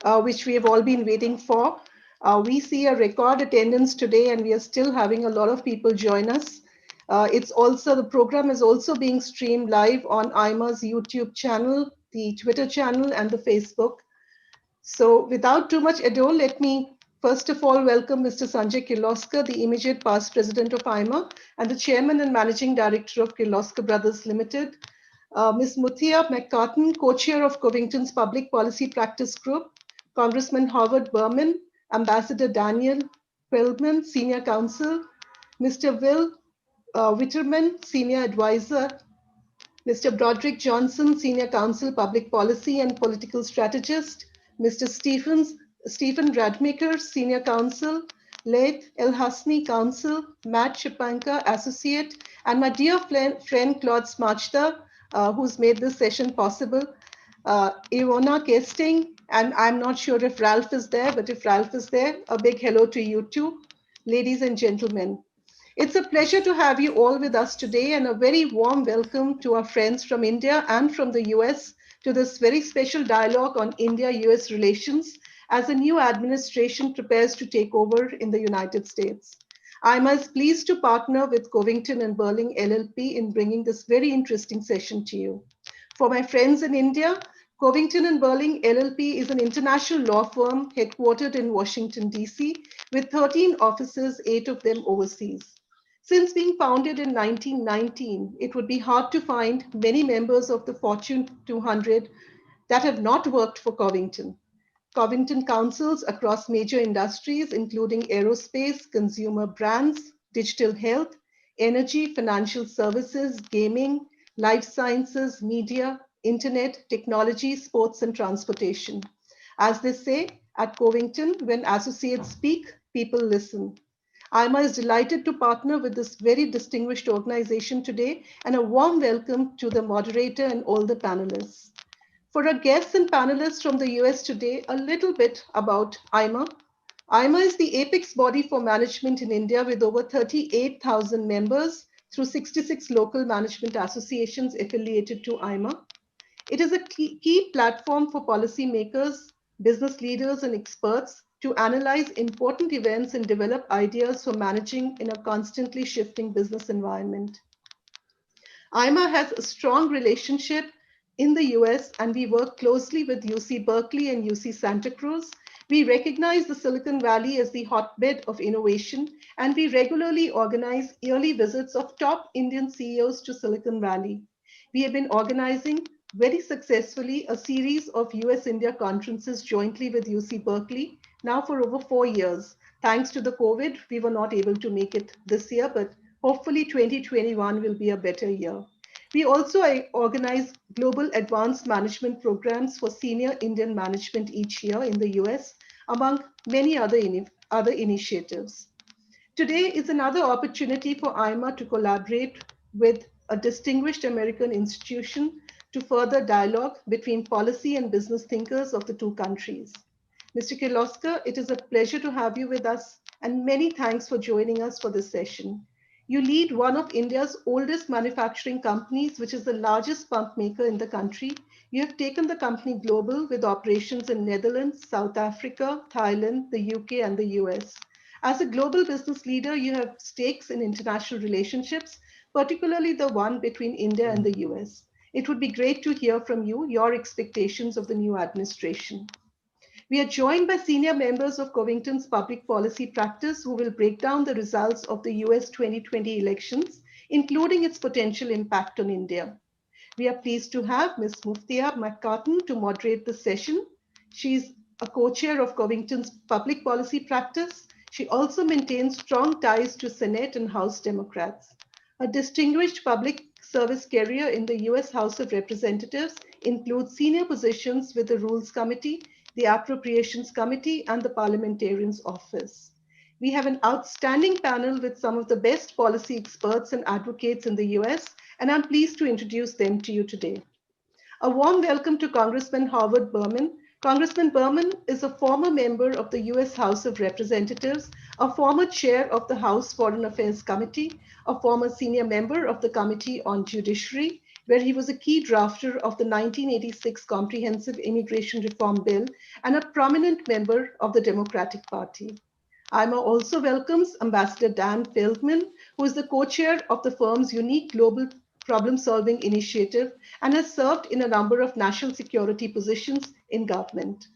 which we have all been waiting for. We see a record attendance today, and we are still having a lot of people join us. The program is also being streamed live on AIMA's YouTube channel, the Twitter channel, and the Facebook. So without too much ado, let me first of all welcome Mr. Sanjay Kirloskar, the immediate past president of AIMA and the chairman and managing director of Kirloskar Brothers Limited. Ms. Muthia McCartan, co-chair of Covington's Public Policy Practice Group, Congressman Howard Berman, Ambassador Daniel Quillman, Senior Counsel, Mr. Will Witterman, Senior Advisor, Mr. Broderick Johnson, Senior Counsel, Public Policy and Political Strategist, Mr. Stephen Radmaker, Senior Counsel, Laith El-Hasni, Counsel, Matt Chipanka, Associate, and my dear friend Claude Smachta, who's made this session possible, Ivona Kesting, and I'm not sure if Ralph is there, but if Ralph is there, a big hello to you too, ladies and gentlemen. It's a pleasure to have you all with us today, and a very warm welcome to our friends from India and from the US to this very special dialogue on India-US relations as a new administration prepares to take over in the United States. AIMA is pleased to partner with Covington and Burling LLP in bringing this very interesting session to you. For my friends in India, Covington and Burling LLP is an international law firm headquartered in Washington, D.C., with 13 offices, 8 of them overseas. Since being founded in 1919, it would be hard to find many members of the Fortune 200 that have not worked for Covington. Covington counsels across major industries, including aerospace, consumer brands, digital health, energy, financial services, gaming, life sciences, media, internet, technology, sports, and transportation. As they say at Covington, when associates speak, people listen. AIMA is delighted to partner with this very distinguished organization today, and a warm welcome to the moderator and all the panelists. For our guests and panelists from the US today, a little bit about AIMA. AIMA is the apex body for management in India with over 38,000 members through 66 local management associations affiliated to AIMA. It is a key platform for policymakers, business leaders, and experts to analyze important events and develop ideas for managing in a constantly shifting business environment. AIMA has a strong relationship in the US, and we work closely with UC Berkeley and UC Santa Cruz. We recognize the Silicon Valley as the hotbed of innovation, and we regularly organize yearly visits of top Indian CEOs to Silicon Valley. We have been organizing very successfully a series of US-India conferences jointly with UC Berkeley now for over 4 years. Thanks to the COVID, we were not able to make it this year, but hopefully 2021 will be a better year. We also organize global advanced management programs for senior Indian management each year in the US, among many other initiatives. Today is another opportunity for AIMA to collaborate with a distinguished American institution to further dialogue between policy and business thinkers of the two countries. Mr. Kirloskar, it is a pleasure to have you with us, and many thanks for joining us for this session. You lead one of India's oldest manufacturing companies, which is the largest pump maker in the country. You have taken the company global with operations in Netherlands, South Africa, Thailand, the UK, and the US. As a global business leader, you have stakes in international relationships, particularly the one between India and the US. It would be great to hear from you your expectations of the new administration. We are joined by senior members of Covington's public policy practice who will break down the results of the US 2020 elections, including its potential impact on India. We are pleased to have Ms. Muthia McCartan to moderate the session. She's a co-chair of Covington's public policy practice. She also maintains strong ties to Senate and House Democrats. A distinguished public service career in the US House of Representatives includes senior positions with the Rules Committee, the Appropriations Committee, and the Parliamentarian's Office. We have an outstanding panel with some of the best policy experts and advocates in the US, and I'm pleased to introduce them to you today. A warm welcome to Congressman Howard Berman. Congressman Berman is a former member of the US House of Representatives, a former chair of the House Foreign Affairs Committee, a former senior member of the Committee on Judiciary. where he was a key drafter of the 1986 Comprehensive Immigration Reform Bill and a prominent member of the Democratic Party. AIMA also welcomes Ambassador Dan Feldman, who is the co-chair of the firm's unique global problem-solving initiative and has served in a number of national security positions in government.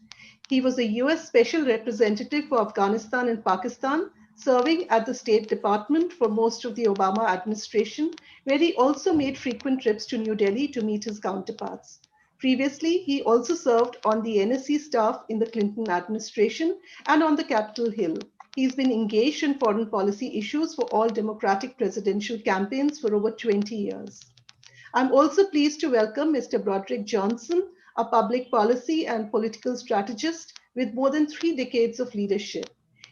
He was a US Special Representative for Afghanistan and Pakistan, serving at the State Department for most of the Obama administration, where he also made frequent trips to New Delhi to meet his counterparts. Previously, he also served on the NSC staff in the Clinton administration and on the Capitol Hill. He's been engaged in foreign policy issues for all Democratic presidential campaigns for over 20 years. I'm also pleased to welcome Mr. Broderick Johnson, a public policy and political strategist with more than 3 decades of leadership.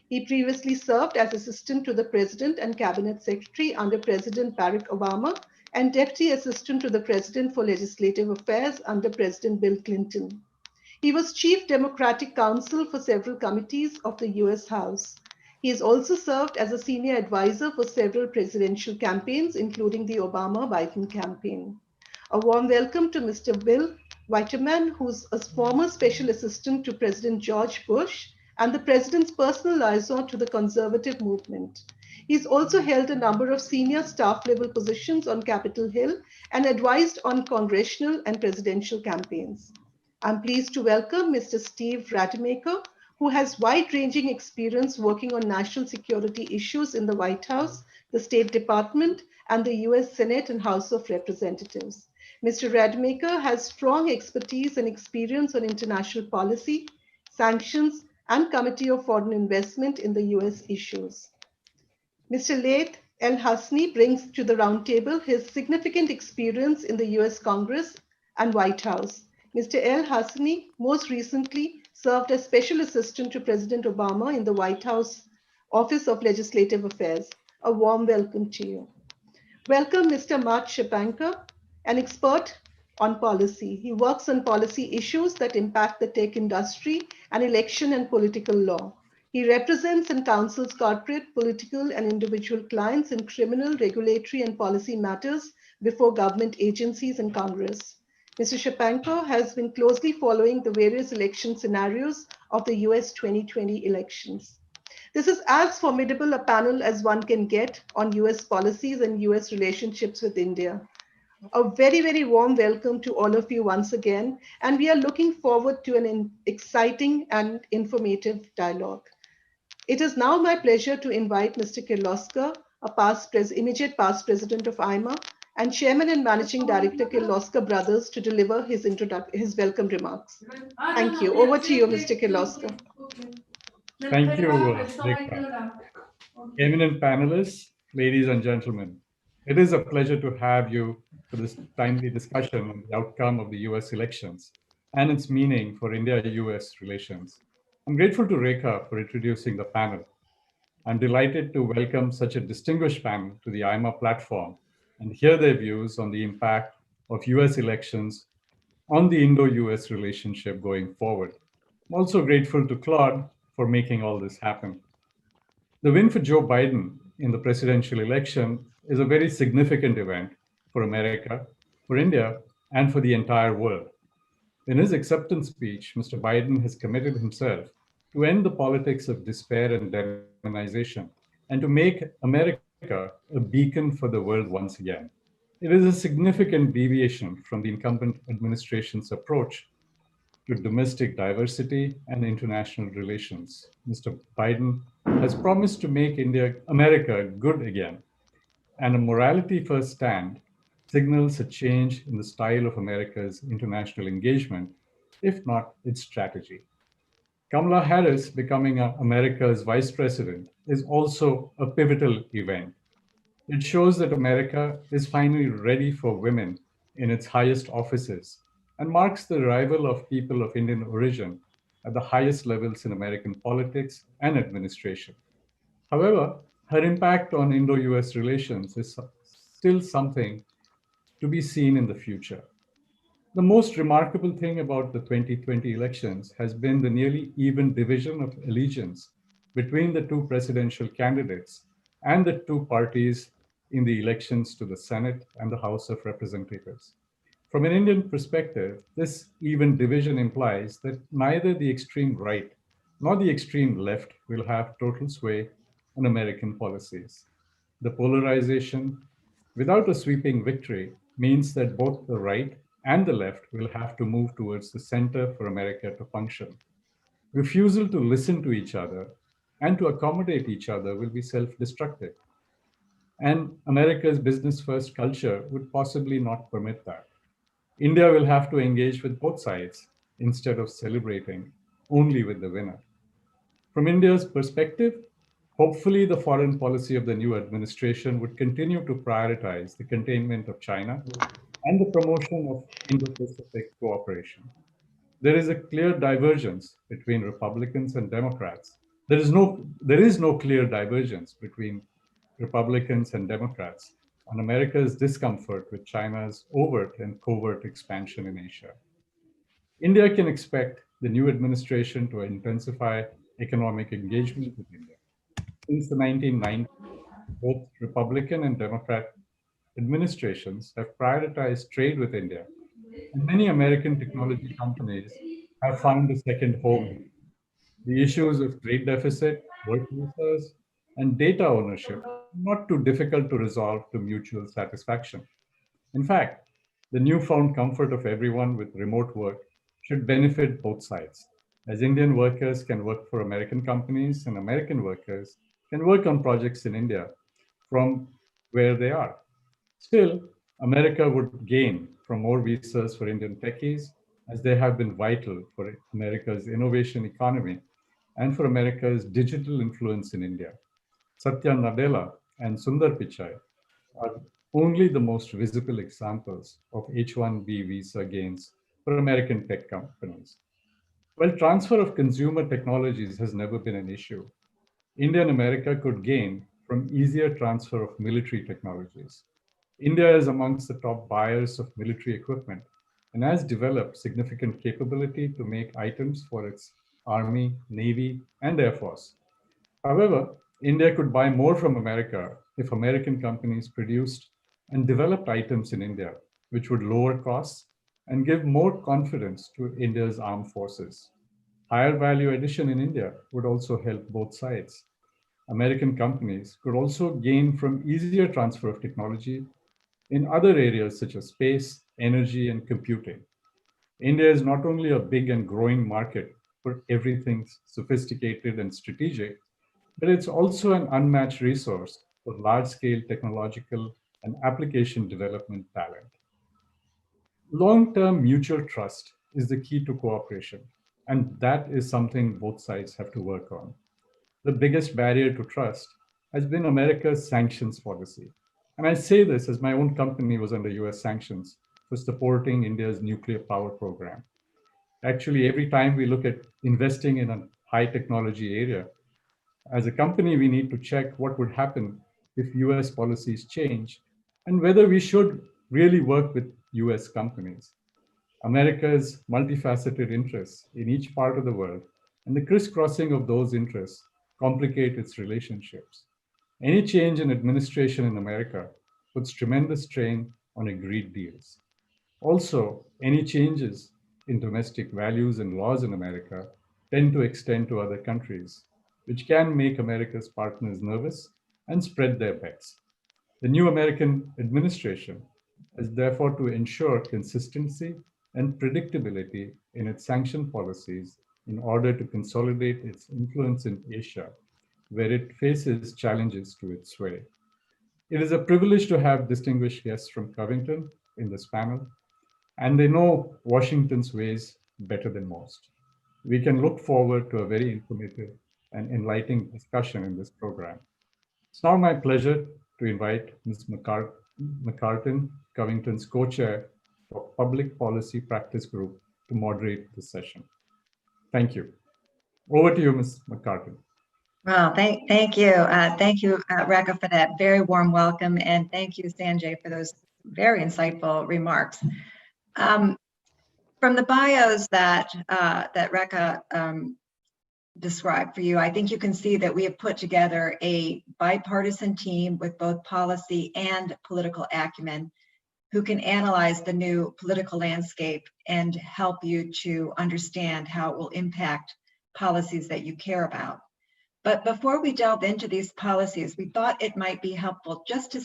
He previously served as Assistant to the President and Cabinet Secretary under President Barack Obama and Deputy Assistant to the President for Legislative Affairs under President Bill Clinton. He was Chief Democratic Counsel for several committees of the US House. He has also served as a senior advisor for several presidential campaigns, including the Obama-Biden campaign. A warm welcome to Mr. Bill Whiteman, who's a former special assistant to President George Bush and the president's personal liaison to the conservative movement. He's also held a number of senior staff level positions on Capitol Hill and advised on congressional and presidential campaigns. I'm pleased to welcome Mr. Steve Rademacher, who has wide-ranging experience working on national security issues in the White House, the State Department, and the US Senate and House of Representatives. Mr. Rademacher has strong expertise and experience on international policy, sanctions, and Committee of Foreign Investment in the US issues. Mr. Laith El-Hasni brings to the roundtable his significant experience in the US Congress and White House. Mr. El-Hasni most recently served as Special Assistant to President Obama in the White House Office of Legislative Affairs. A warm welcome to you. Welcome Mr. Matt Shepanka, an expert on policy. He works on policy issues that impact the tech industry and election and political law. He represents and counsels corporate, political, and individual clients in criminal, regulatory, and policy matters before government agencies and Congress. Mr. Shepanka has been closely following the various election scenarios of the US 2020 elections. This is as formidable a panel as one can get on US policies and US relationships with India. A very, very warm welcome to all of you once again, and we are looking forward to an exciting and informative dialogue. It is now my pleasure to invite Mr. Kirloskar, immediate past president of AIMA, and Chairman and Managing Director Kirloskar Brothers to deliver his welcome remarks. Thank you. Over to you, Mr. Kirloskar. Thank you, Rekha. Eminent panelists, ladies and gentlemen, it is a pleasure to have you for this timely discussion on the outcome of the US elections and its meaning for India-US relations. I'm grateful to Rekha for introducing the panel. I'm delighted to welcome such a distinguished panel to the AIMA platform and hear their views on the impact of US elections on the Indo-US relationship going forward. I'm also grateful to Claude for making all this happen. The win for Joe Biden in the presidential election is a very significant event for America, for India, and for the entire world. In his acceptance speech, Mr. Biden has committed himself to end the politics of despair and demonization and to make America a beacon for the world once again. It is a significant deviation from the incumbent administration's approach to domestic diversity and international relations. Mr. Biden has promised to make America good again, and a morality-first stand signals a change in the style of America's international engagement, if not its strategy. Kamala Harris becoming America's vice president is also a pivotal event. It shows that America is finally ready for women in its highest offices and marks the arrival of people of Indian origin at the highest levels in American politics and administration. However, her impact on Indo-US relations is still something to be seen in the future. The most remarkable thing about the 2020 elections has been the nearly even division of allegiance between the two presidential candidates and the two parties in the elections to the Senate and the House of Representatives. From an Indian perspective, this even division implies that neither the extreme right nor the extreme left will have total sway on American policies. The polarization, without a sweeping victory, means that both the right and the left will have to move towards the center for America to function. Refusal to listen to each other and to accommodate each other will be self-destructive. And America's business-first culture would possibly not permit that. India will have to engage with both sides instead of celebrating only with the winner. From India's perspective, hopefully the foreign policy of the new administration would continue to prioritize the containment of China and the promotion of Indo-Pacific cooperation. There is a clear divergence between Republicans and Democrats. There is no clear divergence between Republicans and Democrats on America's discomfort with China's overt and covert expansion in Asia. India can expect the new administration to intensify economic engagement with India. Since the 1990s, both Republican and Democrat administrations have prioritized trade with India, and many American technology companies have found a second home. The issues of trade deficit, work visas, and data ownership are not too difficult to resolve to mutual satisfaction. In fact, the newfound comfort of everyone with remote work should benefit both sides, as Indian workers can work for American companies and American workers can work on projects in India from where they are. Still, America would gain from more visas for Indian techies, as they have been vital for America's innovation economy and for America's digital influence in India. Satya Nadella and Sundar Pichai are only the most visible examples of H-1B visa gains for American tech companies. While transfer of consumer technologies has never been an issue, India and America could gain from easier transfer of military technologies. India is amongst the top buyers of military equipment and has developed significant capability to make items for its Army, Navy, and Air Force. However, India could buy more from America if American companies produced and developed items in India, which would lower costs and give more confidence to India's armed forces. Higher value addition in India would also help both sides. American companies could also gain from easier transfer of technology in other areas such as space, energy, and computing. India is not only a big and growing market for everything sophisticated and strategic, but it's also an unmatched resource for large-scale technological and application development talent. Long-term mutual trust is the key to cooperation, and that is something both sides have to work on. The biggest barrier to trust has been America's sanctions policy. And I say this as my own company was under US sanctions for supporting India's nuclear power program. Actually, every time we look at investing in a high technology area, as a company, we need to check what would happen if US policies change and whether we should really work with US companies. America's multifaceted interests in each part of the world and the crisscrossing of those interests complicate its relationships. Any change in administration in America puts tremendous strain on agreed deals. Also, any changes in domestic values and laws in America tend to extend to other countries, which can make America's partners nervous and spread their bets. The new American administration is therefore to ensure consistency and predictability in its sanction policies in order to consolidate its influence in Asia, where it faces challenges to its sway. It is a privilege to have distinguished guests from Covington in this panel, and they know Washington's ways better than most. We can look forward to a very informative and enlightening discussion in this program. It's now my pleasure to invite Ms. McCartin, Covington's co-chair of Public Policy Practice Group, to moderate this session. Thank you. Over to you, Ms. McCartin. Well, thank you. Thank you, Rekha, for that very warm welcome. And thank you, Sanjay, for those very insightful remarks. From the bios that Rekha described for you, I think you can see that we have put together a bipartisan team with both policy and political acumen who can analyze the new political landscape and help you to understand how it will impact policies that you care about. But before we delve into these policies, we thought it might be helpful just to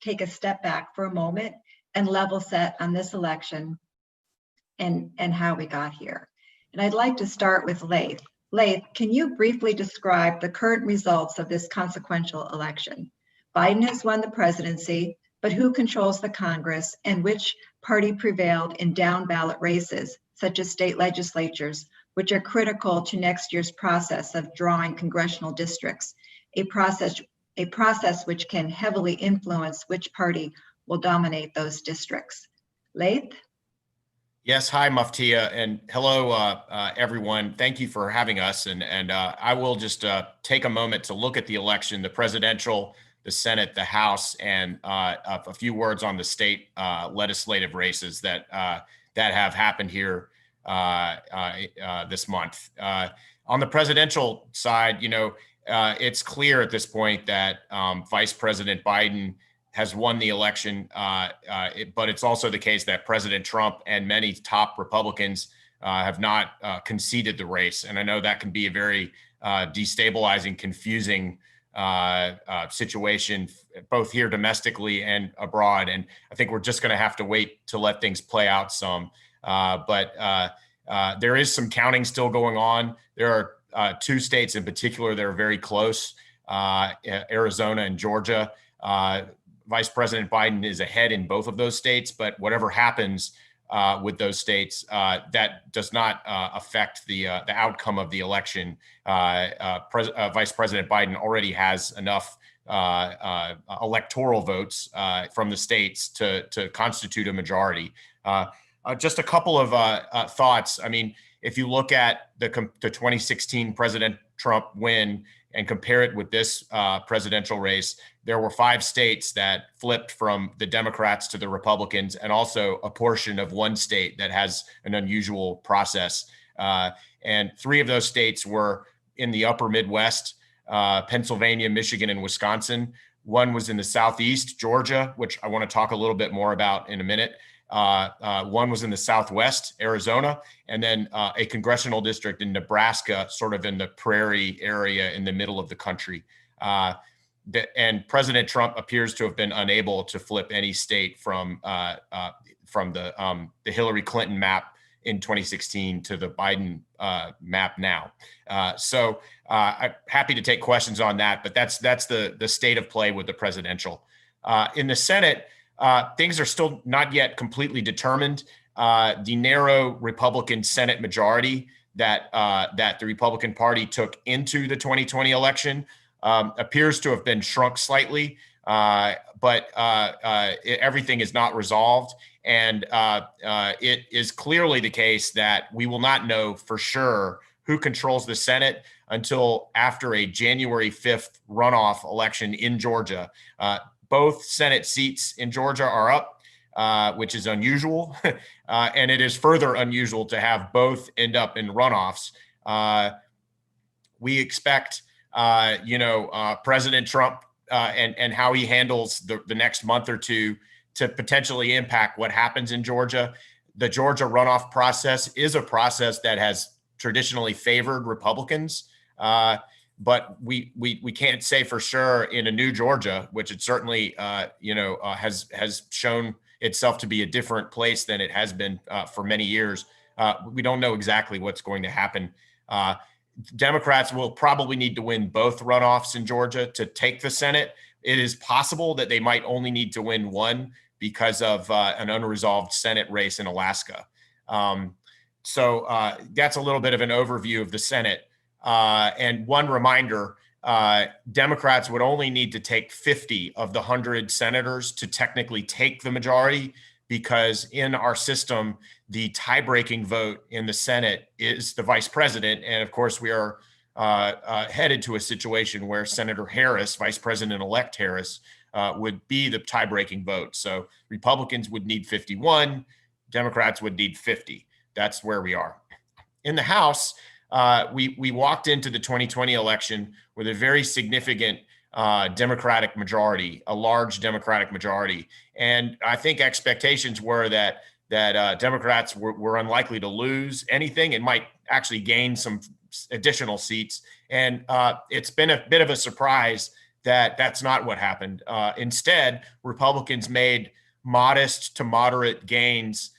take a step back for a moment and level set on this election and how we got here. And I'd like to start with Laith. Laith, can you briefly describe the current results of this consequential election? Biden has won the presidency, but who controls the Congress and which party prevailed in down ballot races, such as state legislatures, which are critical to next year's process of drawing congressional districts, a process which can heavily influence which party will dominate those districts. Laith? Yes, hi, Muftia, and hello, everyone. Thank you for having us. And I will just take a moment to look at the election, the presidential, the Senate, the House, and a few words on the state legislative races that have happened here this month. On the presidential side, it's clear at this point that Vice President Biden has won the election, but it's also the case that President Trump and many top Republicans have not conceded the race. And I know that can be a very destabilizing, confusing situation, both here domestically and abroad. And I think we're just going to have to wait to let things play out some. But there is some counting still going on. There are two states in particular that are very close, Arizona and Georgia. Vice President Biden is ahead in both of those states, but whatever happens with those states, that does not affect the outcome of the election. Vice President Biden already has enough electoral votes from the states to constitute a majority. Just a couple of thoughts. I mean, if you look at the 2016 President Trump win and compare it with this presidential race, there were 5 states that flipped from the Democrats to the Republicans, and also a portion of one state that has an unusual process. And 3 of those states were in the upper Midwest, Pennsylvania, Michigan, and Wisconsin. One was in the Southeast, Georgia, which I want to talk a little bit more about in a minute. One was in the Southwest, Arizona, and then a congressional district in Nebraska, sort of in the prairie area in the middle of the country. And President Trump appears to have been unable to flip any state from the Hillary Clinton map in 2016 to the Biden map now. So I'm happy to take questions on that, but that's the state of play with the presidential. In the Senate, things are still not yet completely determined. The narrow Republican Senate majority that the Republican Party took into the 2020 election appears to have been shrunk slightly, but everything is not resolved. And it is clearly the case that we will not know for sure who controls the Senate until after a January 5th runoff election in Georgia. Both Senate seats in Georgia are up, which is unusual. And it is further unusual to have both end up in runoffs. We expect, President Trump and how he handles the next month or two to potentially impact what happens in Georgia. The Georgia runoff process is a process that has traditionally favored Republicans. But we can't say for sure in a new Georgia, which it certainly has shown itself to be a different place than it has been for many years. We don't know exactly what's going to happen. Democrats will probably need to win both runoffs in Georgia to take the Senate. It is possible that they might only need to win one because of an unresolved Senate race in Alaska. So that's a little bit of an overview of the Senate. And one reminder, Democrats would only need to take 50 of the 100 senators to technically take the majority, because in our system, the tie-breaking vote in the Senate is the vice president. And of course, we are headed to a situation where Senator Harris, Vice President-elect Harris, would be the tie-breaking vote. So Republicans would need 51, Democrats would need 50. That's where we are. In the House, we walked into the 2020 election with a very significant Democratic majority, a large Democratic majority. And I think expectations were that Democrats were unlikely to lose anything and might actually gain some additional seats. And it's been a bit of a surprise that that's not what happened. Instead, Republicans made modest to moderate gains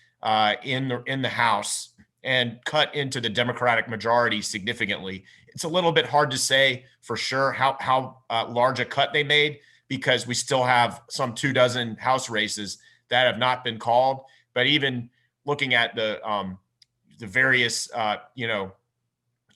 in the House and cut into the Democratic majority significantly. It's a little bit hard to say for sure how large a cut they made, because we still have some 24 House races that have not been called. But even looking at the various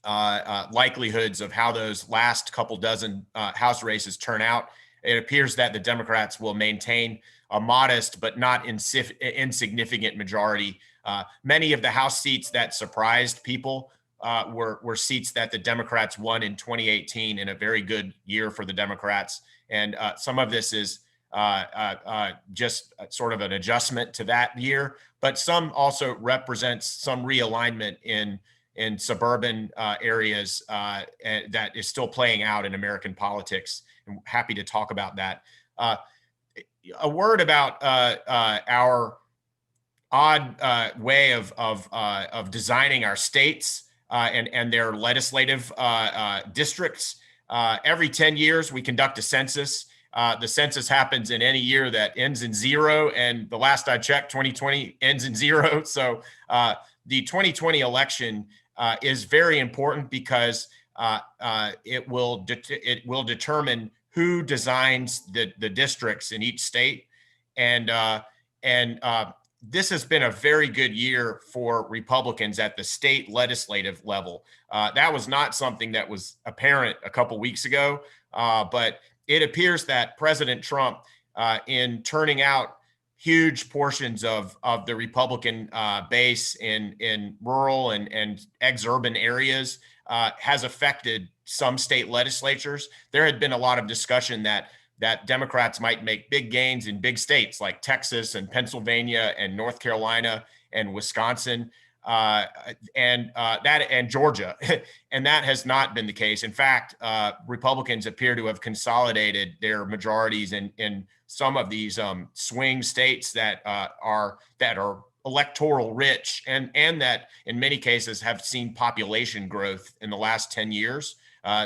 likelihoods of how those last couple dozen House races turn out, it appears that the Democrats will maintain a modest but not insignificant majority. Many of the House seats that surprised people were seats that the Democrats won in 2018 in a very good year for the Democrats. And some of this is just sort of an adjustment to that year, but some also represents some realignment in suburban areas that is still playing out in American politics. I'm happy to talk about that. A word about our odd way of designing our states and their legislative districts. Every 10 years, we conduct a census. The census happens in any year that ends in 0, and the last I checked, 2020 ends in 0. So the 2020 election is very important because it will determine who designs the districts in each state, and this has been a very good year for Republicans at the state legislative level. That was not something that was apparent a couple weeks ago, but it appears that President Trump, in turning out huge portions of the Republican base in rural and exurban areas, has affected some state legislatures. There had been a lot of discussion that Democrats might make big gains in big states like Texas and Pennsylvania and North Carolina and Wisconsin and Georgia, and that has not been the case. In fact, Republicans appear to have consolidated their majorities in some of these swing states that are electoral rich and that in many cases have seen population growth in the last 10 years.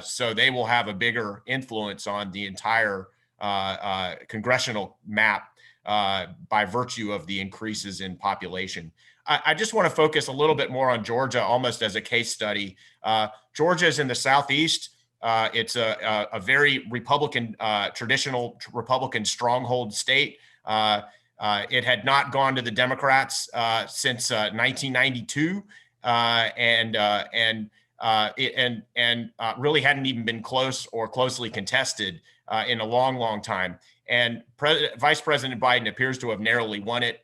So they will have a bigger influence on the entire congressional map by virtue of the increases in population. I just want to focus a little bit more on Georgia, almost as a case study. Georgia is in the Southeast. It's a very Republican, traditional Republican stronghold state. It had not gone to the Democrats since 1992, and really hadn't even been close or closely contested in a long, long time. And Vice President Biden appears to have narrowly won it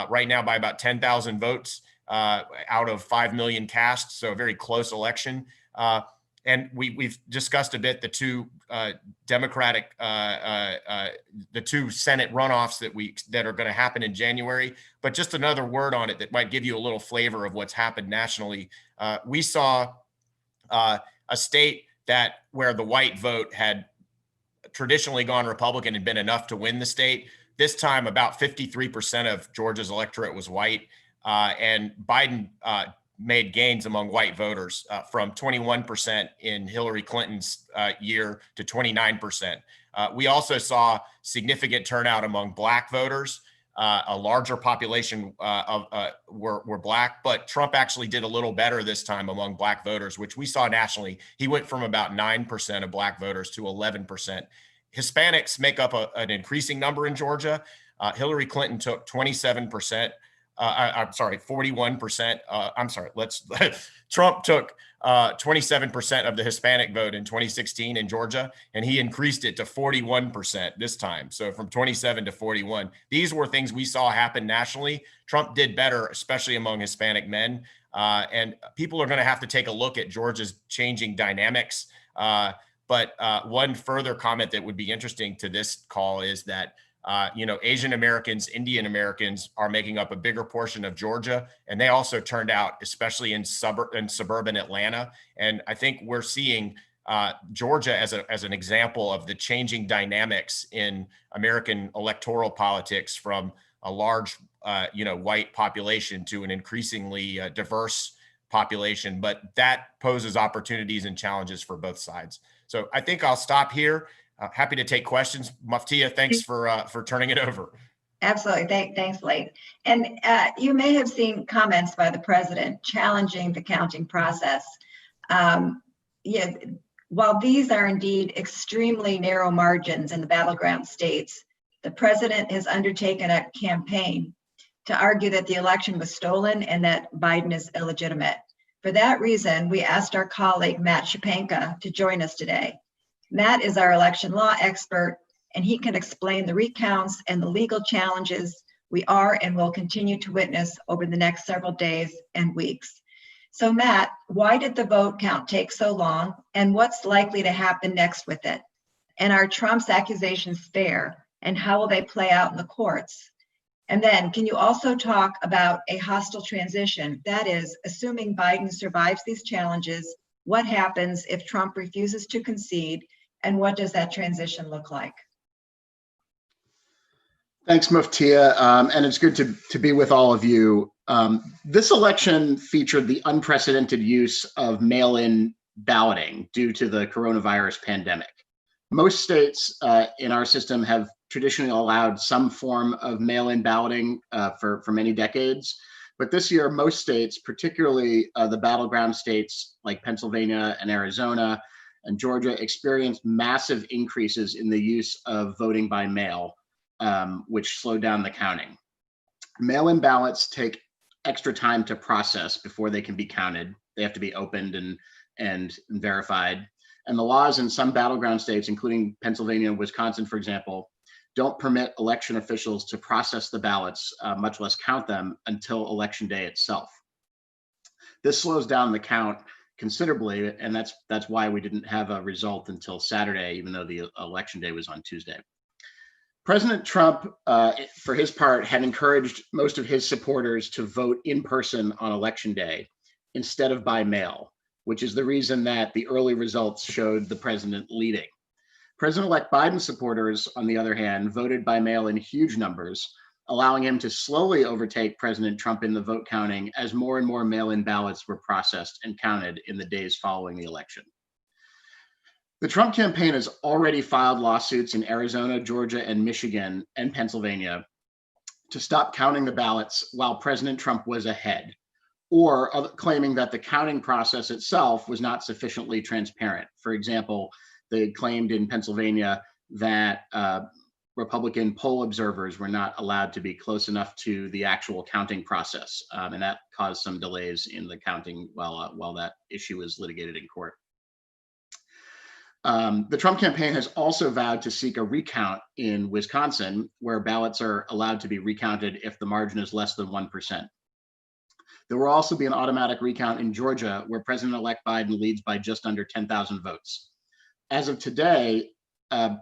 right now by about 10,000 votes out of 5 million cast. So a very close election. And we've discussed a bit the two Democratic, the two Senate runoffs that are going to happen in January. But just another word on it that might give you a little flavor of what's happened nationally. We saw a state where the white vote had traditionally gone Republican and been enough to win the state. This time, about 53% of Georgia's electorate was white, and Biden made gains among white voters from 21% in Hillary Clinton's year to 29%. We also saw significant turnout among Black voters. A larger population were Black, but Trump actually did a little better this time among Black voters, which we saw nationally. He went from about 9% of Black voters to 11%. Hispanics make up an increasing number in Georgia. Hillary Clinton took 27%. 41%. Trump took 27% of the Hispanic vote in 2016 in Georgia, and he increased it to 41% this time. So from 27 to 41. These were things we saw happen nationally. Trump did better, especially among Hispanic men. And people are going to have to take a look at Georgia's changing dynamics. But one further comment that would be interesting to this call is that Asian Americans, Indian Americans are making up a bigger portion of Georgia, and they also turned out, especially in suburban Atlanta. And I think we're seeing Georgia as an example of the changing dynamics in American electoral politics from a large, white population to an increasingly diverse population, but that poses opportunities and challenges for both sides. So I think I'll stop here. Happy to take questions. Muftiya, thanks for turning it over. Absolutely. Thanks, Blake. And you may have seen comments by the president challenging the counting process. While these are indeed extremely narrow margins in the battleground states, the president has undertaken a campaign to argue that the election was stolen and that Biden is illegitimate. For that reason, we asked our colleague, Matt Shapanka, to join us today. Matt is our election law expert, and he can explain the recounts and the legal challenges we are and will continue to witness over the next several days and weeks. So Matt, why did the vote count take so long, and what's likely to happen next with it? And are Trump's accusations fair, and how will they play out in the courts? And then can you also talk about a hostile transition? That is, assuming Biden survives these challenges, what happens if Trump refuses to concede, and what does that transition look like? Thanks, Muftiya, and it's good to be with all of you. This election featured the unprecedented use of mail-in balloting due to the coronavirus pandemic. Most states in our system have traditionally allowed some form of mail-in balloting for many decades, but this year most states, particularly the battleground states like Pennsylvania and Arizona and Georgia, experienced massive increases in the use of voting by mail, which slowed down the counting. Mail-in ballots take extra time to process before they can be counted. They have to be opened and verified. And the laws in some battleground states, including Pennsylvania and Wisconsin, for example, don't permit election officials to process the ballots, much less count them, until election day itself. This slows down the count considerably, and that's why we didn't have a result until Saturday, even though the election day was on Tuesday. President Trump, for his part, had encouraged most of his supporters to vote in person on election day instead of by mail, which is the reason that the early results showed the president leading. President-elect Biden supporters, on the other hand, voted by mail in huge numbers, allowing him to slowly overtake President Trump in the vote counting as more and more mail-in ballots were processed and counted in the days following the election. The Trump campaign has already filed lawsuits in Arizona, Georgia, and Michigan and Pennsylvania to stop counting the ballots while President Trump was ahead, or claiming that the counting process itself was not sufficiently transparent. For example, they claimed in Pennsylvania that Republican poll observers were not allowed to be close enough to the actual counting process, and that caused some delays in the counting while that issue was litigated in court. The Trump campaign has also vowed to seek a recount in Wisconsin, where ballots are allowed to be recounted if the margin is less than 1%. There will also be an automatic recount in Georgia, where President-elect Biden leads by just under 10,000 votes. As of today,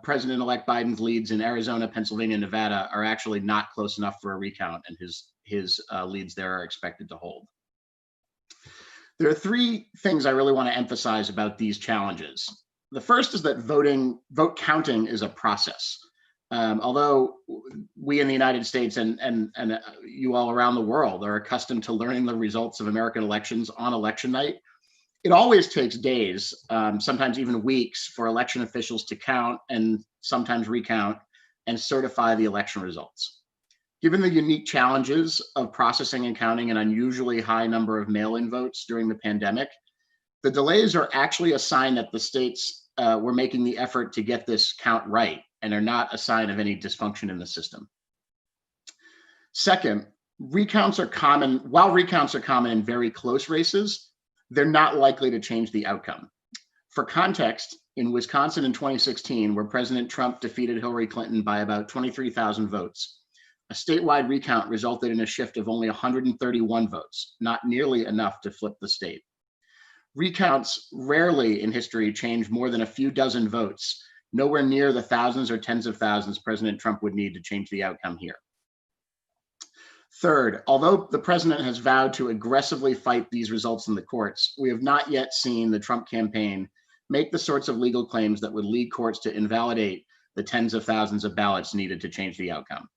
President-elect Biden's leads in Arizona, Pennsylvania, and Nevada are actually not close enough for a recount, and his leads there are expected to hold. There are three things I really want to emphasize about these challenges. The first is that vote counting is a process. Although we in the United States and you all around the world are accustomed to learning the results of American elections on election night, it always takes days, sometimes even weeks, for election officials to count and sometimes recount and certify the election results. Given the unique challenges of processing and counting an unusually high number of mail-in votes during the pandemic, the delays are actually a sign that the states were making the effort to get this count right and are not a sign of any dysfunction in the system. Second, recounts are common. While recounts are common in very close races, they're not likely to change the outcome. For context, in Wisconsin in 2016, where President Trump defeated Hillary Clinton by about 23,000 votes, a statewide recount resulted in a shift of only 131 votes, not nearly enough to flip the state. Recounts rarely in history change more than a few dozen votes, nowhere near the thousands or tens of thousands President Trump would need to change the outcome here. Third, although the president has vowed to aggressively fight these results in the courts, we have not yet seen the Trump campaign make the sorts of legal claims that would lead courts to invalidate the tens of thousands of ballots needed to change the outcome.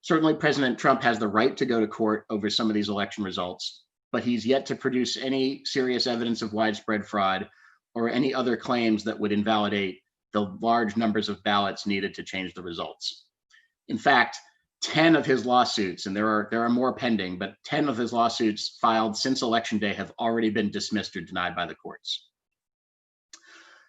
Certainly, President Trump has the right to go to court over some of these election results, but he's yet to produce any serious evidence of widespread fraud or any other claims that would invalidate the large numbers of ballots needed to change the results. In fact, 10 of his lawsuits, and there are more pending, but 10 of his lawsuits filed since Election Day have already been dismissed or denied by the courts.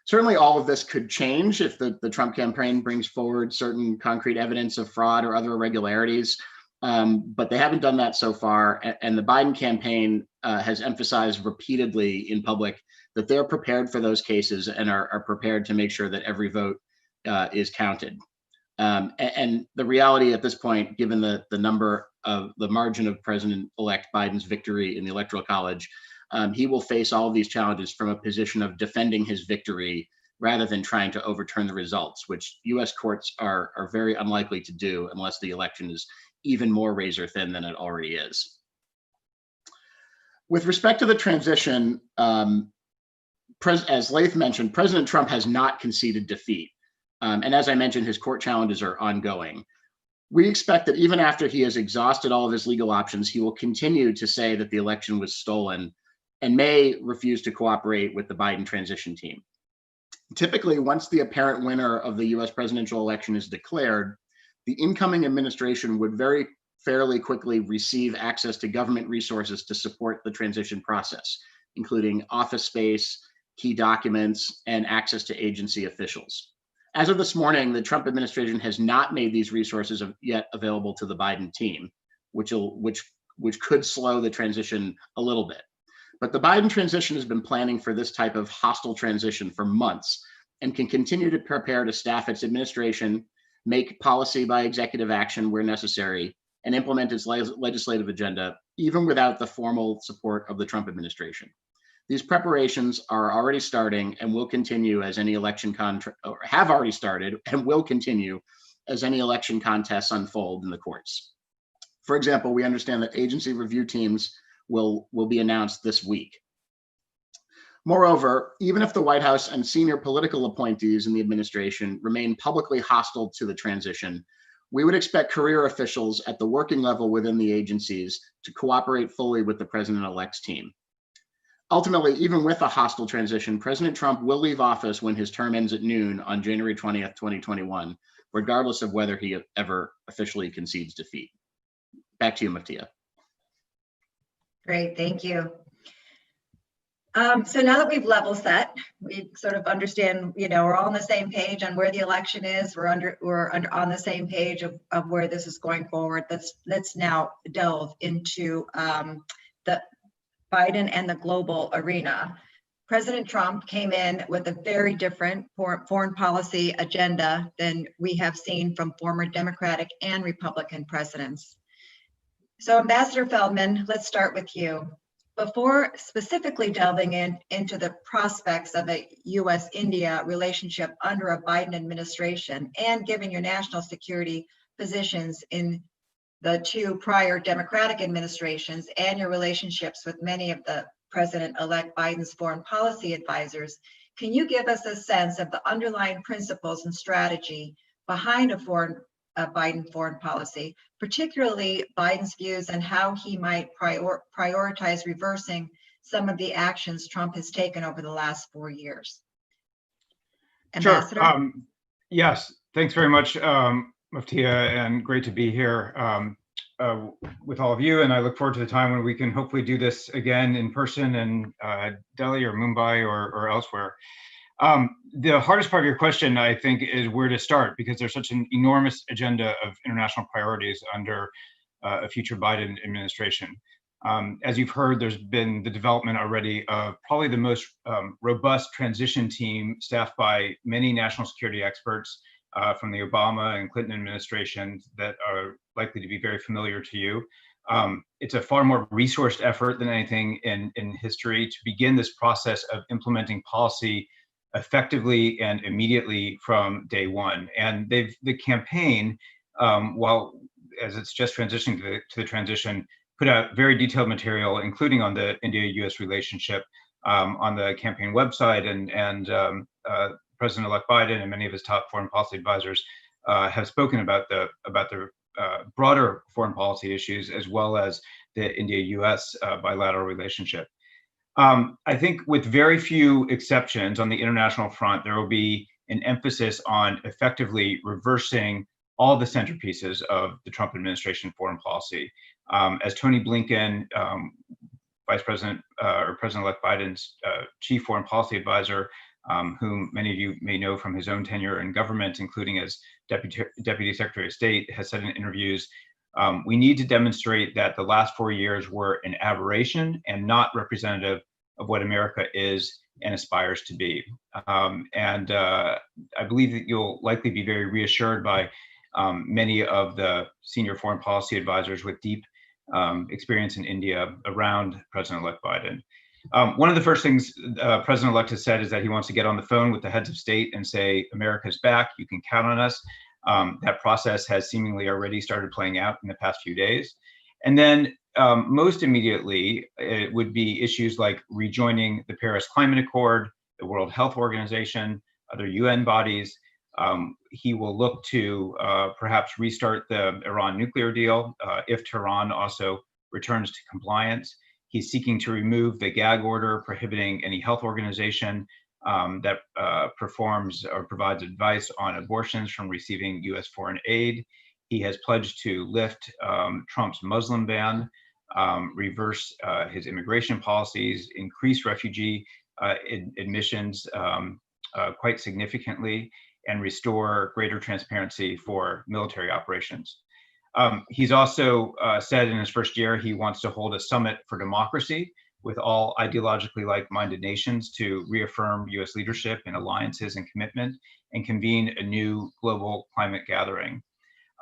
Certainly all of this could change if the Trump campaign brings forward certain concrete evidence of fraud or other irregularities, but they haven't done that so far. And the Biden campaign has emphasized repeatedly in public that they're prepared for those cases and are prepared to make sure that every vote is counted. And the reality at this point, given the margin of President-elect Biden's victory in the Electoral College, he will face all of these challenges from a position of defending his victory rather than trying to overturn the results, which U.S. courts are very unlikely to do unless the election is even more razor thin than it already is. With respect to the transition, as Laith mentioned, President Trump has not conceded defeat. And as I mentioned, his court challenges are ongoing. We expect that even after he has exhausted all of his legal options, he will continue to say that the election was stolen and may refuse to cooperate with the Biden transition team. Typically, once the apparent winner of the US presidential election is declared, the incoming administration would very fairly quickly receive access to government resources to support the transition process, including office space, key documents, and access to agency officials. As of this morning, the Trump administration has not made these resources yet available to the Biden team, which could slow the transition a little bit. But the Biden transition has been planning for this type of hostile transition for months and can continue to prepare to staff its administration, make policy by executive action where necessary, and implement its legislative agenda, even without the formal support of the Trump administration. These preparations are already starting and will continue as any election have already started and will continue as any election contests unfold in the courts. For example, we understand that agency review teams will be announced this week. Moreover, even if the White House and senior political appointees in the administration remain publicly hostile to the transition, we would expect career officials at the working level within the agencies to cooperate fully with the president-elect's team. Ultimately, even with a hostile transition, President Trump will leave office when his term ends at noon on January 20th, 2021, regardless of whether he ever officially concedes defeat. Back to you, Muftia. Great, thank you. So now that we've level set, we sort of understand, we're all on the same page on where the election is. We're on the same page of where this is going forward. Let's now delve into the Biden and the global arena. President Trump came in with a very different foreign policy agenda than we have seen from former Democratic and Republican presidents. So Ambassador Feldman, let's start with you. Before specifically delving into the prospects of a U.S.-India relationship under a Biden administration and given your national security positions in the two prior Democratic administrations and your relationships with many of the President-elect Biden's foreign policy advisors, can you give us a sense of the underlying principles and strategy behind a Biden foreign policy, particularly Biden's views on how he might prioritize reversing some of the actions Trump has taken over the last 4 years? Ambassador? Sure. Yes, thanks very much, Muftia, and great to be here with all of you. And I look forward to the time when we can hopefully do this again in person in Delhi or Mumbai or elsewhere. The hardest part of your question, I think, is where to start, because there's such an enormous agenda of international priorities under a future Biden administration. As you've heard, there's been the development already of probably the most robust transition team staffed by many national security experts from the Obama and Clinton administrations that are likely to be very familiar to you. It's a far more resourced effort than anything in history to begin this process of implementing policy effectively and immediately from day one. And the campaign, while as it's just transitioning to the transition, put out very detailed material, including on the India-US relationship, on the campaign website, and President-elect Biden and many of his top foreign policy advisors have spoken about the broader foreign policy issues, as well as the India-U.S. Bilateral relationship. I think with very few exceptions on the international front, there will be an emphasis on effectively reversing all the centerpieces of the Trump administration foreign policy. As Tony Blinken, Vice President or President-elect Biden's chief foreign policy advisor, whom many of you may know from his own tenure in government, including as Deputy Secretary of State, has said in interviews, we need to demonstrate that the last 4 years were an aberration and not representative of what America is and aspires to be. I believe that you'll likely be very reassured by many of the senior foreign policy advisors with deep experience in India around President-elect Biden. One of the first things President-elect has said is that he wants to get on the phone with the heads of state and say, America's back, you can count on us. That process has seemingly already started playing out in the past few days. And then most immediately, it would be issues like rejoining the Paris Climate Accord, the World Health Organization, other UN bodies. He will look to perhaps restart the Iran nuclear deal if Tehran also returns to compliance. He's seeking to remove the gag order prohibiting any health organization that performs or provides advice on abortions from receiving U.S. foreign aid. He has pledged to lift Trump's Muslim ban, reverse his immigration policies, increase refugee admissions quite significantly, and restore greater transparency for military operations. He's also said in his first year he wants to hold a summit for democracy with all ideologically like-minded nations to reaffirm U.S. leadership in alliances and commitment, and convene a new global climate gathering.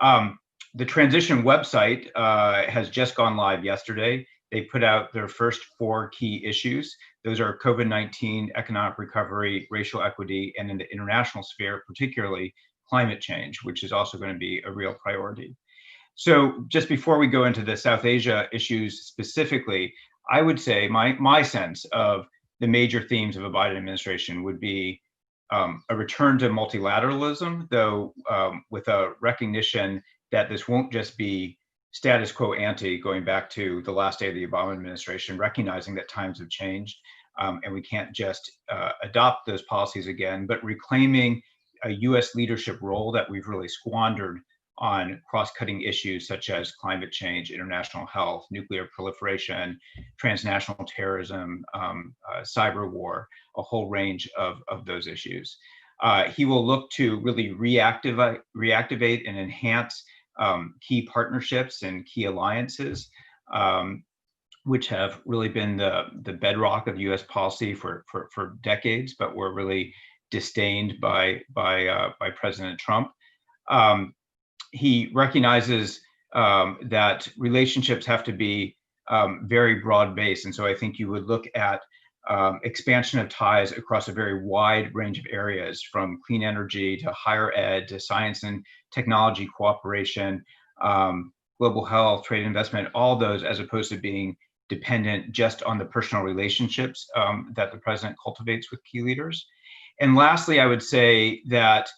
The transition website has just gone live yesterday. They put out their first 4 key issues. Those are COVID-19, economic recovery, racial equity, and in the international sphere, particularly climate change, which is also going to be a real priority. So just before we go into the South Asia issues specifically, I would say my sense of the major themes of a Biden administration would be a return to multilateralism, though with a recognition that this won't just be status quo ante going back to the last day of the Obama administration, recognizing that times have changed and we can't just adopt those policies again, but reclaiming a US leadership role that we've really squandered on cross-cutting issues such as climate change, international health, nuclear proliferation, transnational terrorism, cyber war, a whole range of those issues. He will look to really reactivate and enhance key partnerships and key alliances, which have really been the bedrock of U.S. policy for decades, but were really disdained by President Trump. He recognizes that relationships have to be very broad-based, and so I think you would look at expansion of ties across a very wide range of areas, from clean energy to higher ed to science and technology cooperation, global health, trade investment, all those, as opposed to being dependent just on the personal relationships that the president cultivates with key leaders. And lastly, I would say that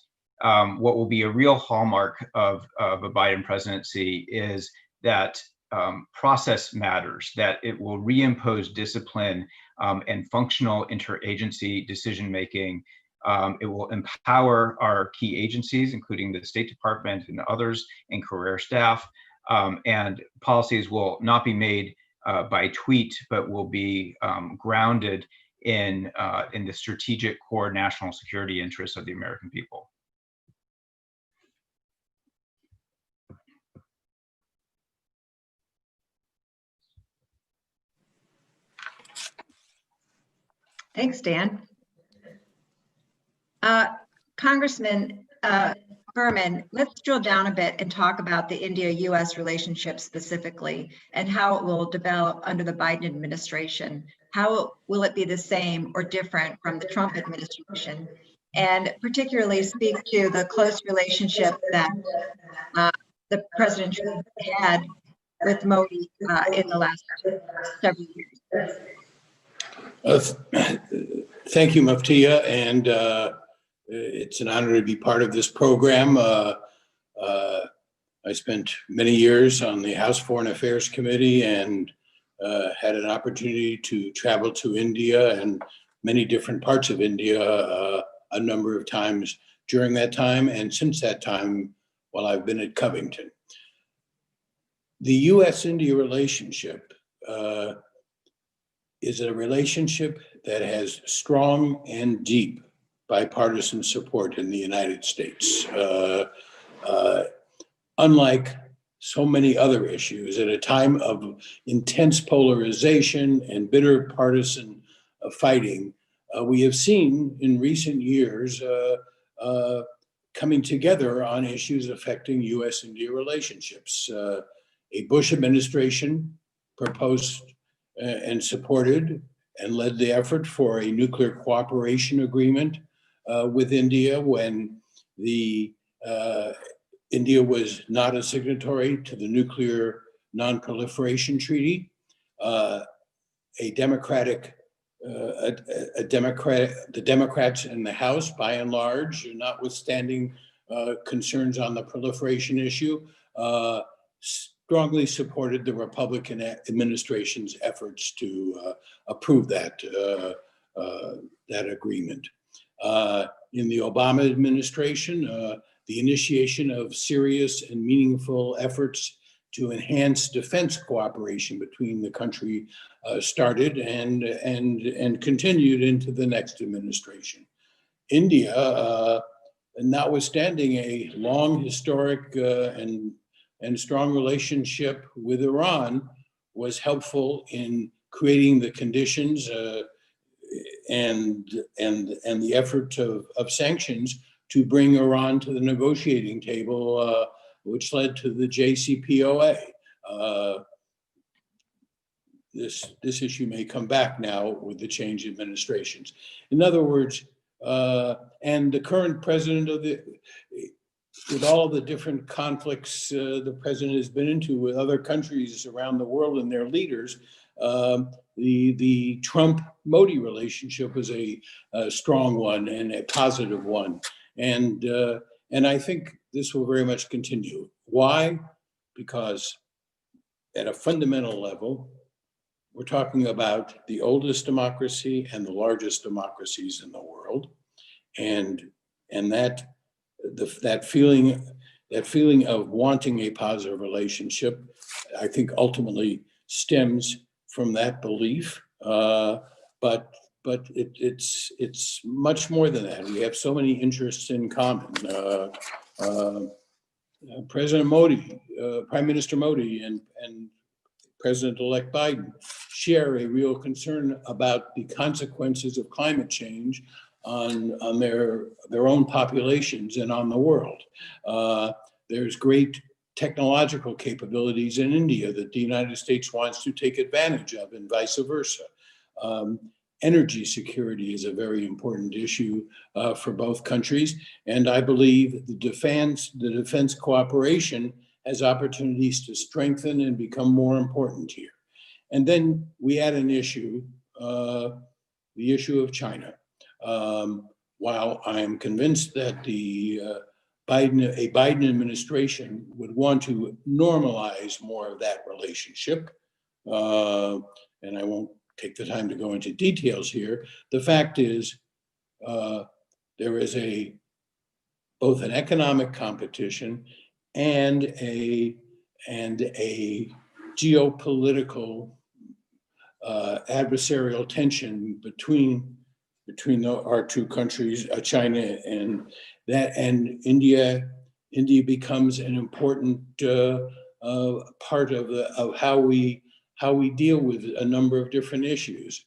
what will be a real hallmark of a Biden presidency is that process matters, that it will reimpose discipline and functional interagency decision-making. It will empower our key agencies, including the State Department and others, and career staff. And policies will not be made by tweet, but will be grounded in the strategic core national security interests of the American people. Thanks, Dan. Congressman Berman, let's drill down a bit and talk about the India-U.S. relationship specifically and how it will develop under the Biden administration. How will it be the same or different from the Trump administration? And particularly speak to the close relationship that the President had with Modi in the last several years. Thank you, Muftiya, and it's an honor to be part of this program. I spent many years on the House Foreign Affairs Committee and had an opportunity to travel to India and many different parts of India a number of times during that time and since that time while I've been at Covington. The US-India relationship is a relationship that has strong and deep bipartisan support in the United States. Unlike so many other issues, at a time of intense polarization and bitter partisan fighting, we have seen in recent years coming together on issues affecting US-India relationships. A Bush administration proposed and supported and led the effort for a nuclear cooperation agreement with India when India was not a signatory to the Nuclear Non-Proliferation Treaty. The Democrats in the House, by and large, notwithstanding concerns on the proliferation issue, strongly supported the Republican administration's efforts to approve that agreement. In the Obama administration, the initiation of serious and meaningful efforts to enhance defense cooperation between the country started and continued into the next administration. India, notwithstanding a long historic and strong relationship with Iran, was helpful in creating the conditions and the effort of sanctions to bring Iran to the negotiating table, which led to the JCPOA. This issue may come back now with the change in administrations. In other words, and the current president with all the different conflicts the president has been into with other countries around the world and their leaders, the Trump-Modi relationship was a strong one and a positive one. And I think this will very much continue. Why? Because at a fundamental level, we're talking about the oldest democracy and the largest democracies in the world. And that feeling of wanting a positive relationship, I think ultimately stems from that belief. But it's much more than that. We have so many interests in common. President Modi, Prime Minister Modi, and President-elect Biden share a real concern about the consequences of climate change on their own populations and on the world. There's great technological capabilities in India that the United States wants to take advantage of, and vice versa. Energy security is a very important issue for both countries, and I believe the defense cooperation has opportunities to strengthen and become more important here. And then we add an issue, the issue of China. While I am convinced that a Biden administration would want to normalize more of that relationship, and I won't take the time to go into details here, the fact is there is both an economic competition and a geopolitical adversarial tension between our two countries, China and India. India becomes an important part of how we deal with a number of different issues.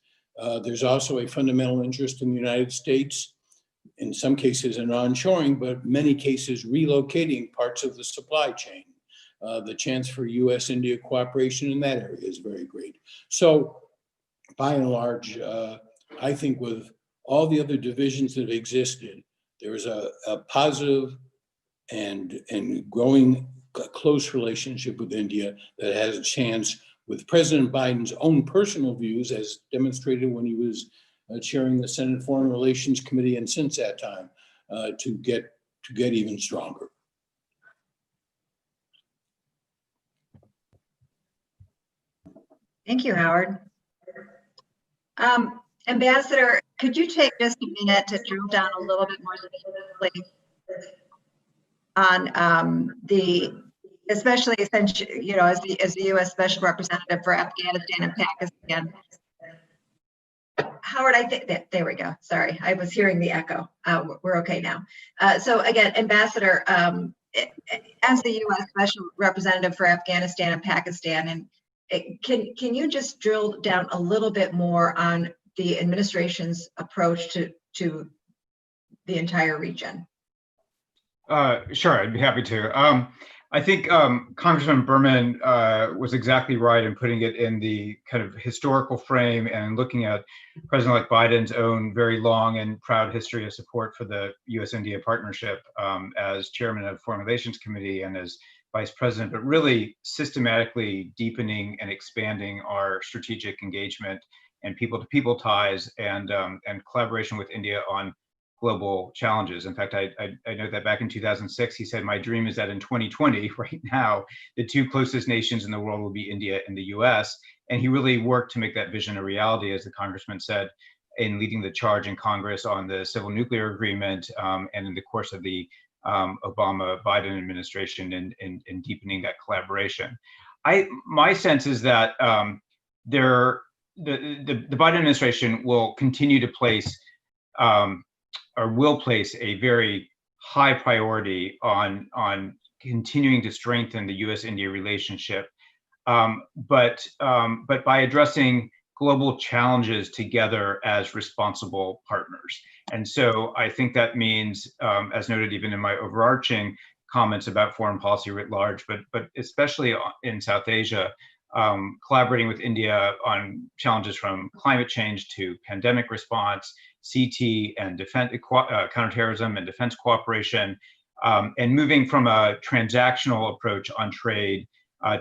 There's also a fundamental interest in the United States, in some cases in onshoring, but many cases relocating parts of the supply chain. The chance for US-India cooperation in that area is very great. So by and large, I think with all the other divisions that existed, there is a positive and growing close relationship with India that has a chance with President Biden's own personal views, as demonstrated when he was chairing the Senate Foreign Relations Committee, and since that time, to get even stronger. Thank you, Howard. Ambassador, could you take just a minute to drill down a little bit more specifically on especially since, you know, as the U.S. Special Representative for Afghanistan and Pakistan. Howard, I think that, there we go. Sorry, I was hearing the echo. We're okay now. So again, Ambassador, as the U.S. Special Representative for Afghanistan and Pakistan, and can you just drill down a little bit more on the administration's approach to the entire region? Sure, I'd be happy to. I think Congressman Berman was exactly right in putting it in the kind of historical frame and looking at President-elect Biden's own very long and proud history of support for the U.S.-India partnership as chairman of the Foreign Relations Committee and as vice president, but really systematically deepening and expanding our strategic engagement and people-to-people ties and collaboration with India on global challenges. In fact, I know that back in 2006, he said, my dream is that in 2020, right now, the two closest nations in the world will be India and the US. And he really worked to make that vision a reality, as the congressman said, in leading the charge in Congress on the civil nuclear agreement and in the course of the Obama-Biden administration in deepening that collaboration. My sense is that the Biden administration will continue to place or will place a very high priority on continuing to strengthen the U.S.-India relationship, but by addressing global challenges together as responsible partners. And so I think that means, as noted even in my overarching comments about foreign policy writ large, but especially in South Asia, collaborating with India on challenges from climate change to pandemic response, CT and defense, counterterrorism and defense cooperation, and moving from a transactional approach on trade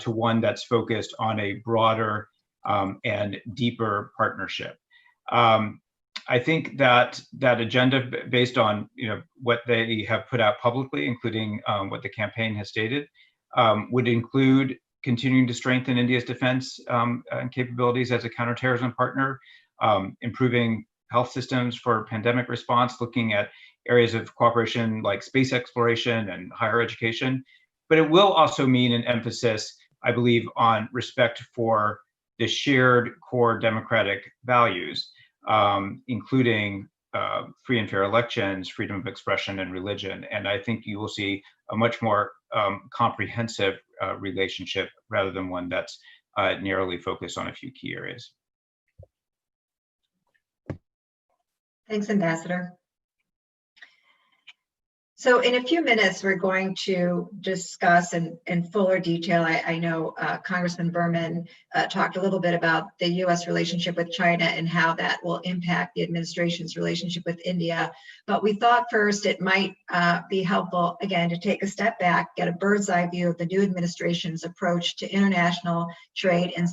to one that's focused on a broader and deeper partnership. I think that agenda, based on what they have put out publicly, including what the campaign has stated, would include continuing to strengthen India's defense and capabilities as a counterterrorism partner, improving health systems for pandemic response, looking at areas of cooperation like space exploration and higher education. But it will also mean an emphasis, I believe, on respect for the shared core democratic values, including free and fair elections, freedom of expression, and religion. And I think you will see a much more comprehensive relationship rather than one that's narrowly focused on a few key areas. Thanks, Ambassador. So in a few minutes, we're going to discuss in fuller detail. I know Congressman Berman talked a little bit about the U.S. relationship with China and how that will impact the administration's relationship with India. But we thought first it might be helpful, again, to take a step back, get a bird's eye view of the new administration's approach to international trade and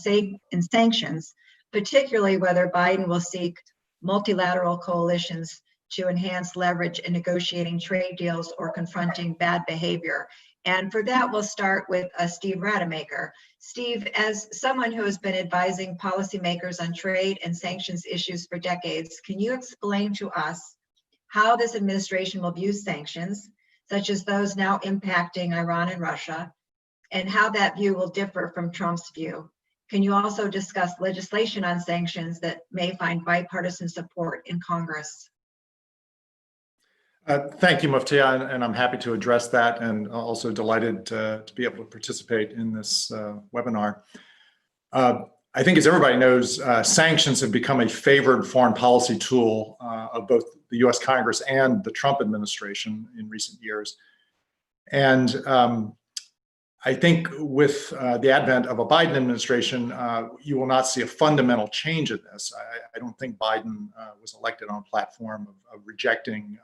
sanctions, particularly whether Biden will seek multilateral coalitions to enhance leverage in negotiating trade deals or confronting bad behavior. And for that, we'll start with Steve Rademacher. Steve, as someone who has been advising policymakers on trade and sanctions issues for decades, can you explain to us how this administration will view sanctions, such as those now impacting Iran and Russia, and how that view will differ from Trump's view? Can you also discuss legislation on sanctions that may find bipartisan support in Congress? Thank you, Muftiya, and I'm happy to address that, and also delighted to be able to participate in this webinar. I think, as everybody knows, sanctions have become a favored foreign policy tool of both the U.S. Congress and the Trump administration in recent years. And I think with the advent of a Biden administration, you will not see a fundamental change in this. I don't think Biden was elected on a platform of rejecting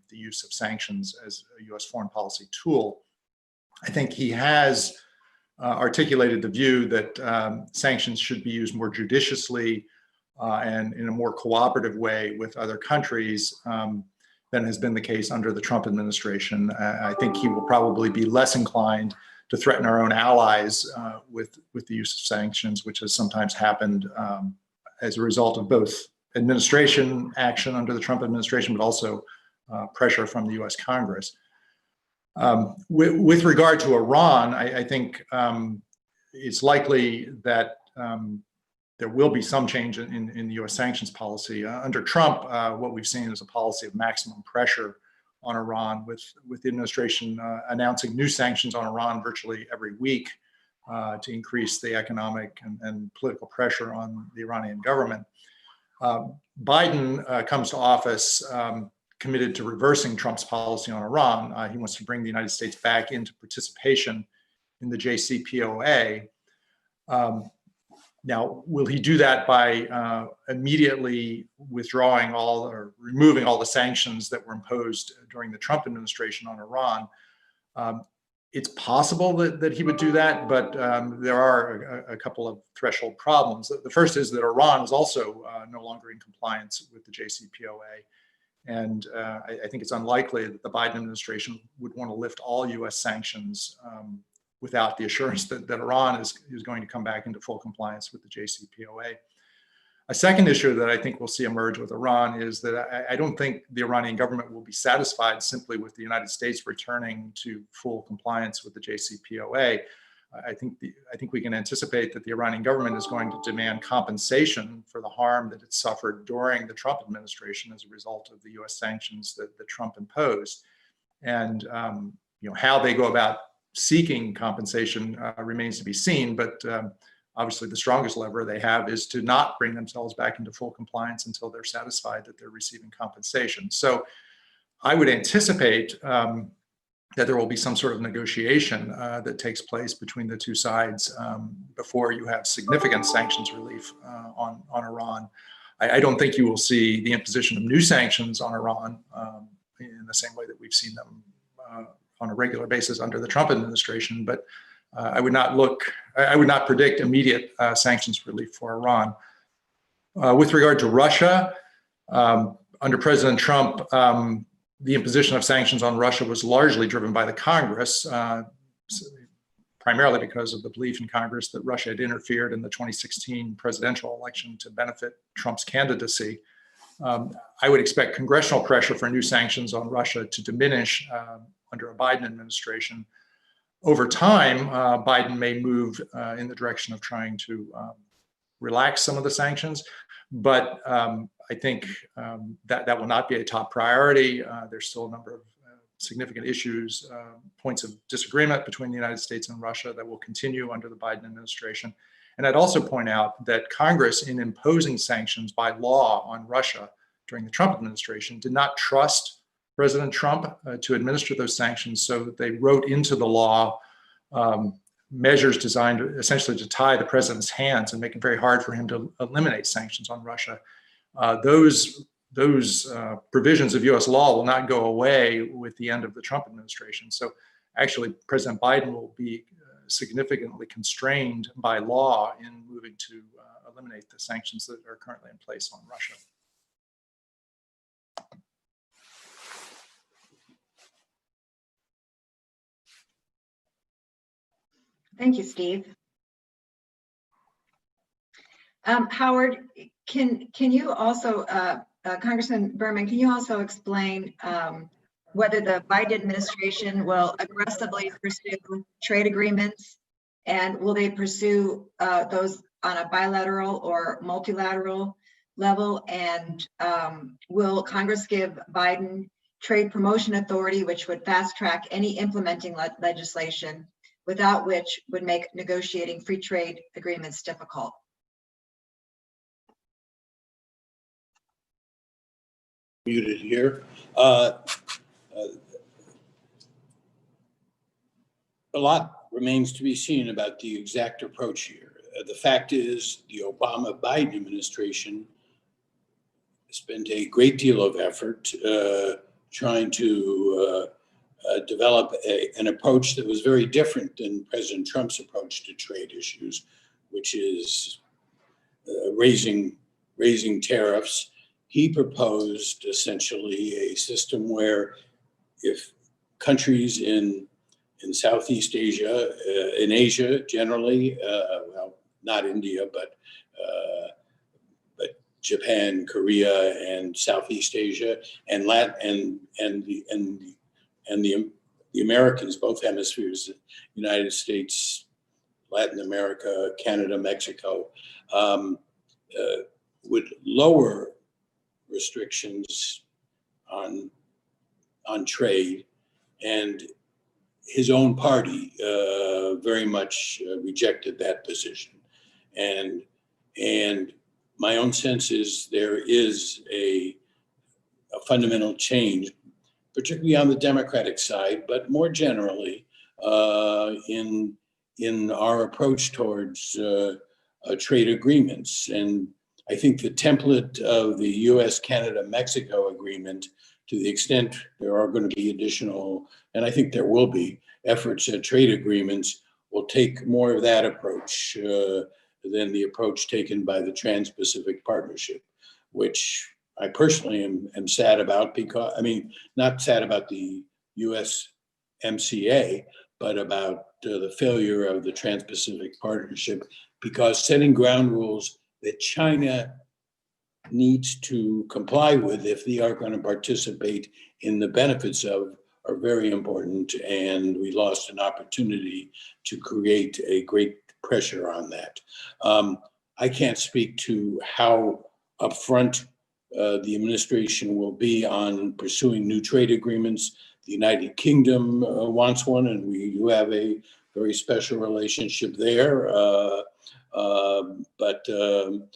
the use of sanctions as a U.S. foreign policy tool. I think he has articulated the view that sanctions should be used more judiciously and in a more cooperative way with other countries than has been the case under the Trump administration. I think he will probably be less inclined to threaten our own allies with the use of sanctions, which has sometimes happened as a result of both administration action under the Trump administration, but also pressure from the US Congress. With regard to Iran, I think it's likely that there will be some change in the US sanctions policy. Under Trump, what we've seen is a policy of maximum pressure on Iran, with the administration announcing new sanctions on Iran virtually every week to increase the economic and political pressure on the Iranian government. Biden comes to office committed to reversing Trump's policy on Iran. He wants to bring the United States back into participation in the JCPOA. Now, will he do that by immediately withdrawing all or removing all the sanctions that were imposed during the Trump administration on Iran? It's possible that he would do that, but there are a couple of threshold problems. The first is that Iran is also no longer in compliance with the JCPOA. And I think it's unlikely that the Biden administration would want to lift all US sanctions without the assurance that Iran is going to come back into full compliance with the JCPOA. A second issue that I think we'll see emerge with Iran is that I don't think the Iranian government will be satisfied simply with the United States returning to full compliance with the JCPOA. I think we can anticipate that the Iranian government is going to demand compensation for the harm that it suffered during the Trump administration as a result of the US sanctions that Trump imposed. And how they go about seeking compensation remains to be seen, but obviously the strongest lever they have is to not bring themselves back into full compliance until they're satisfied that they're receiving compensation. So I would anticipate that there will be some sort of negotiation that takes place between the two sides before you have significant sanctions relief on Iran. I don't think you will see the imposition of new sanctions on Iran in the same way that we've seen them on a regular basis under the Trump administration, but I would not predict immediate sanctions relief for Iran. With regard to Russia, under President Trump, the imposition of sanctions on Russia was largely driven by the Congress, primarily because of the belief in Congress that Russia had interfered in the 2016 presidential election to benefit Trump's candidacy. I would expect congressional pressure for new sanctions on Russia to diminish under a Biden administration. Over time, Biden may move in the direction of trying to relax some of the sanctions, but I think that will not be a top priority. There's still a number of significant issues, points of disagreement between the United States and Russia that will continue under the Biden administration. And I'd also point out that Congress, in imposing sanctions by law on Russia during the Trump administration, did not trust President Trump to administer those sanctions, so that they wrote into the law measures designed essentially to tie the president's hands and make it very hard for him to eliminate sanctions on Russia. Those provisions of US law will not go away with the end of the Trump administration. So actually, President Biden will be significantly constrained by law in moving to eliminate the sanctions that are currently in place on Russia. Thank you, Steve. Howard, can you also, Congressman Berman, can you also explain whether the Biden administration will aggressively pursue trade agreements, and will they pursue those on a bilateral or multilateral level? And will Congress give Biden trade promotion authority, which would fast track any implementing legislation, without which would make negotiating free trade agreements difficult? Muted here. A lot remains to be seen about the exact approach here. The fact is, the Obama-Biden administration spent a great deal of effort trying to develop an approach that was very different than President Trump's approach to trade issues, which is raising tariffs. He proposed essentially a system where if countries in Southeast Asia, in Asia generally, well, not India, but Japan, Korea, and Southeast Asia, and the Americans, both hemispheres, United States, Latin America, Canada, Mexico, would lower restrictions on trade, and his own party very much rejected that position. And my own sense is there is a fundamental change, particularly on the Democratic side, but more generally in our approach towards trade agreements. And I think the template of the US-Canada-Mexico agreement, to the extent there are going to be additional, and I think there will be, efforts at trade agreements, will take more of that approach than the approach taken by the Trans-Pacific Partnership, which I personally am sad about, because, I mean, not sad about the USMCA, but about the failure of the Trans-Pacific Partnership, because setting ground rules that China needs to comply with if they are going to participate in the benefits of are very important, and we lost an opportunity to create a great pressure on that. I can't speak to how upfront the administration will be on pursuing new trade agreements. The United Kingdom wants one, and we do have a very special relationship there. But the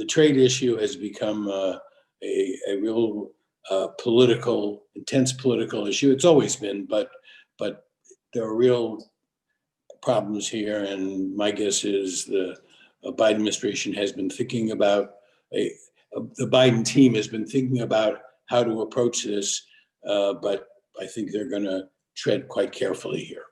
trade issue has become a real intense political issue. It's always been, but there are real problems here, and my guess is the Biden administration has been thinking about, the Biden team has been thinking about how to approach this, but I think they're going to tread quite carefully here.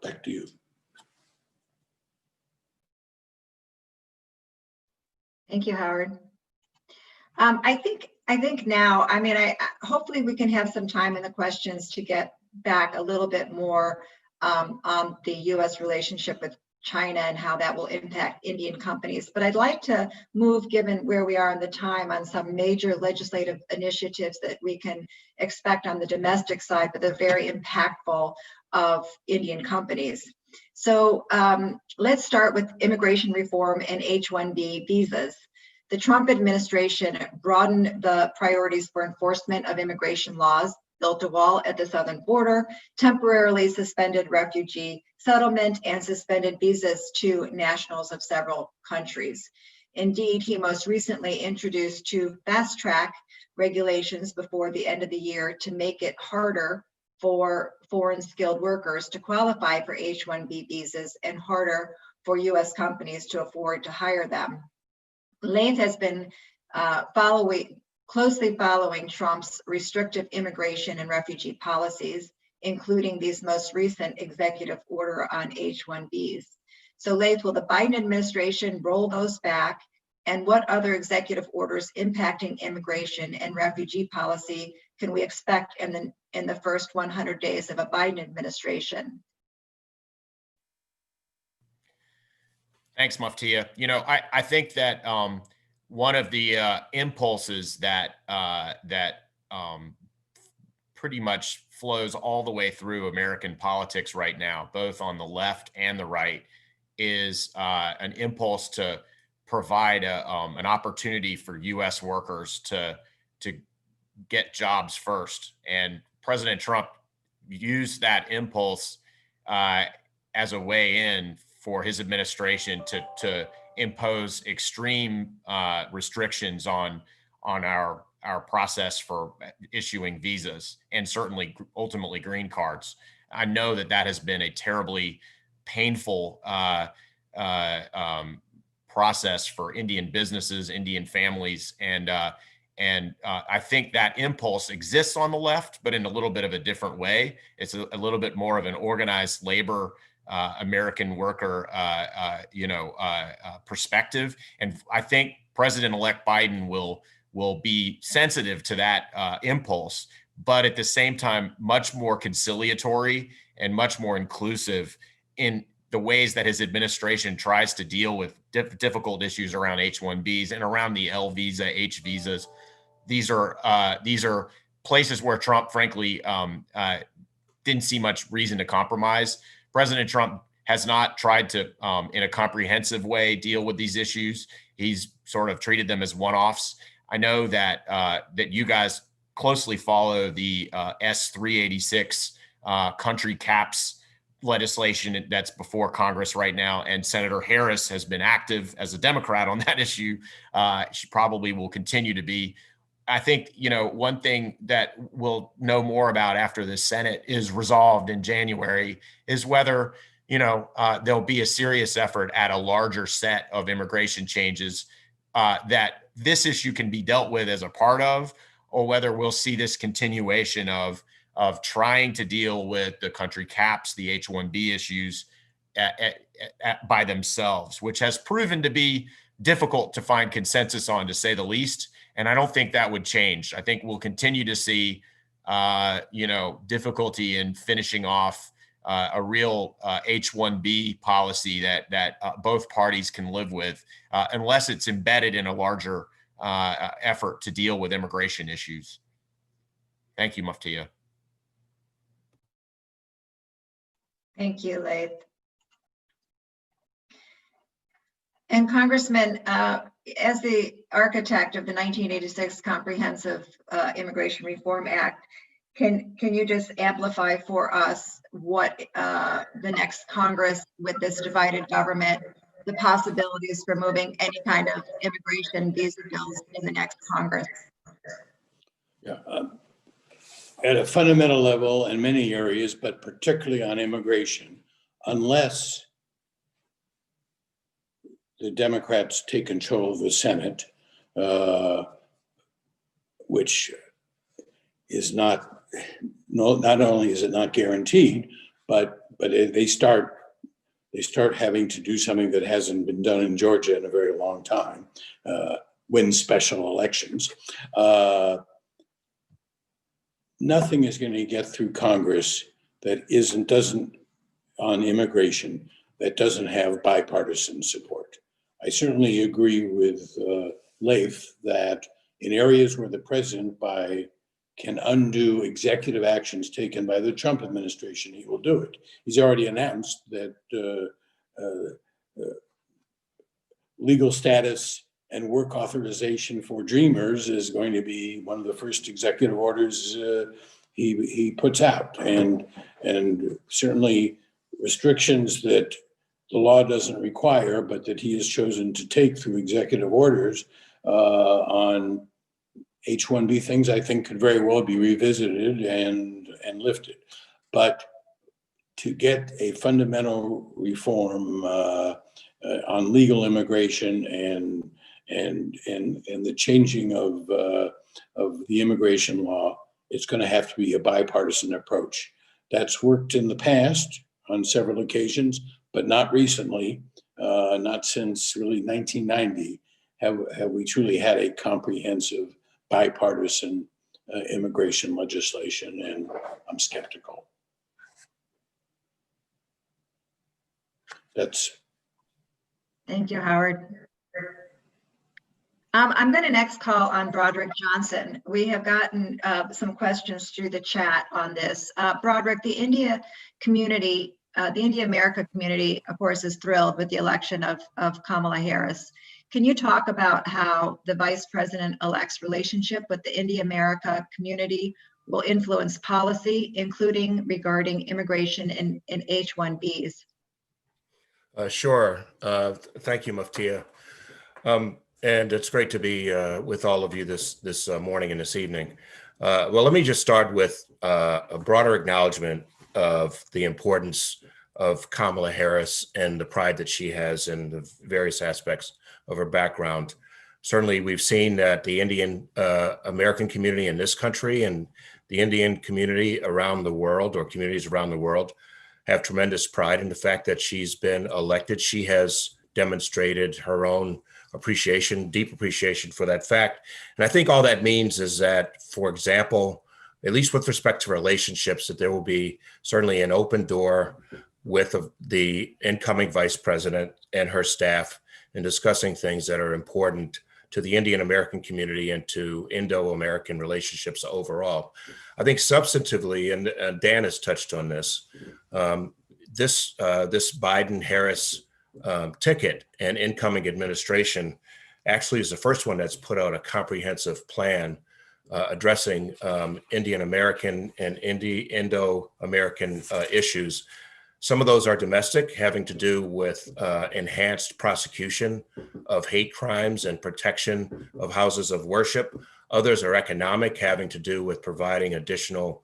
Back to you. Thank you, Howard. I think now, I mean, hopefully we can have some time in the questions to get back a little bit more on the U.S. relationship with China and how that will impact Indian companies. But I'd like to move, given where we are in the time, on some major legislative initiatives that we can expect on the domestic side, but they're very impactful of Indian companies. So let's start with immigration reform and H-1B visas. The Trump administration broadened the priorities for enforcement of immigration laws, built a wall at the southern border, temporarily suspended refugee settlement, and suspended visas to nationals of several countries. Indeed, he most recently introduced 2 fast-track regulations before the end of the year to make it harder for foreign skilled workers to qualify for H-1B visas and harder for U.S. companies to afford to hire them. Lath has been closely following Trump's restrictive immigration and refugee policies, including these most recent executive order on H-1Bs. So Lath, will the Biden administration roll those back? And what other executive orders impacting immigration and refugee policy can we expect in the first 100 days of a Biden administration? Thanks, Muftiya. You know, I think that one of the impulses that pretty much flows all the way through American politics right now, both on the left and the right, is an impulse to provide an opportunity for U.S. workers to get jobs first. And President Trump used that impulse as a way in for his administration to impose extreme restrictions on our process for issuing visas, and certainly ultimately green cards. I know that has been a terribly painful process for Indian businesses, Indian families, and I think that impulse exists on the left, but in a little bit of a different way. It's a little bit more of an organized labor, American worker, perspective. And I think President-elect Biden will be sensitive to that impulse, but at the same time, much more conciliatory and much more inclusive in the ways that his administration tries to deal with difficult issues around H-1Bs and around the L visa, H visas. These are places where Trump, frankly, didn't see much reason to compromise. President Trump has not tried to, in a comprehensive way, deal with these issues. He's sort of treated them as one-offs. I know that that you guys closely follow the S-386 country caps legislation that's before Congress right now, and Senator Harris has been active as a Democrat on that issue. She probably will continue to be. I think, one thing that we'll know more about after the Senate is resolved in January is whether, there'll be a serious effort at a larger set of immigration changes that this issue can be dealt with as a part of, or whether we'll see this continuation of trying to deal with the country caps, the H-1B issues by themselves, which has proven to be difficult to find consensus on, to say the least. And I don't think that would change. I think we'll continue to see, difficulty in finishing off a real H-1B policy that both parties can live with, unless it's embedded in a larger effort to deal with immigration issues. Thank you, Muftiya. Thank you, Laith. And Congressman, as the architect of the 1986 Comprehensive Immigration Reform Act, can you just amplify for us what the next Congress with this divided government, the possibilities for moving any kind of immigration visa bills in the next Congress? Yeah, at a fundamental level in many areas, but particularly on immigration, unless the Democrats take control of the Senate, which is not only is it not guaranteed, but they start having to do something that hasn't been done in Georgia in a very long time, win special elections. Nothing is going to get through Congress that doesn't on immigration that doesn't have bipartisan support. I certainly agree with Laith that in areas where the president can undo executive actions taken by the Trump administration, he will do it. He's already announced that legal status and work authorization for Dreamers is going to be one of the first executive orders he puts out, and certainly restrictions that the law doesn't require, but that he has chosen to take through executive orders on H-1B things, I think could very well be revisited and lifted. But to get a fundamental reform on legal immigration and the changing of the immigration law, it's going to have to be a bipartisan approach. That's worked in the past on several occasions, but not recently, not since really 1990 have we truly had a comprehensive bipartisan immigration legislation, and I'm skeptical. Thank you, Howard. I'm going to next call on Broderick Johnson. We have gotten some questions through the chat on this. Broderick, the India community, the India America community, of course, is thrilled with the election of Kamala Harris. Can you talk about how the Vice President-elect's relationship with the India America community will influence policy, including regarding immigration and H-1Bs? Sure. Thank you, Muftiya. And it's great to be with all of you this morning and this evening. Well, let me just start with a broader acknowledgement of the importance of Kamala Harris and the pride that she has in the various aspects of her background. Certainly, we've seen that the Indian American community in this country and the Indian community around the world, or communities around the world, have tremendous pride in the fact that she's been elected. She has demonstrated her own appreciation, deep appreciation for that fact. And I think all that means is that, for example, at least with respect to relationships, that there will be certainly an open door with the incoming vice president and her staff in discussing things that are important to the Indian American community and to Indo-American relationships overall. I think substantively, and Dan has touched on this, this Biden-Harris ticket and incoming administration actually is the first one that's put out a comprehensive plan addressing Indian American and Indo-American issues. Some of those are domestic, having to do with enhanced prosecution of hate crimes and protection of houses of worship. Others are economic, having to do with providing additional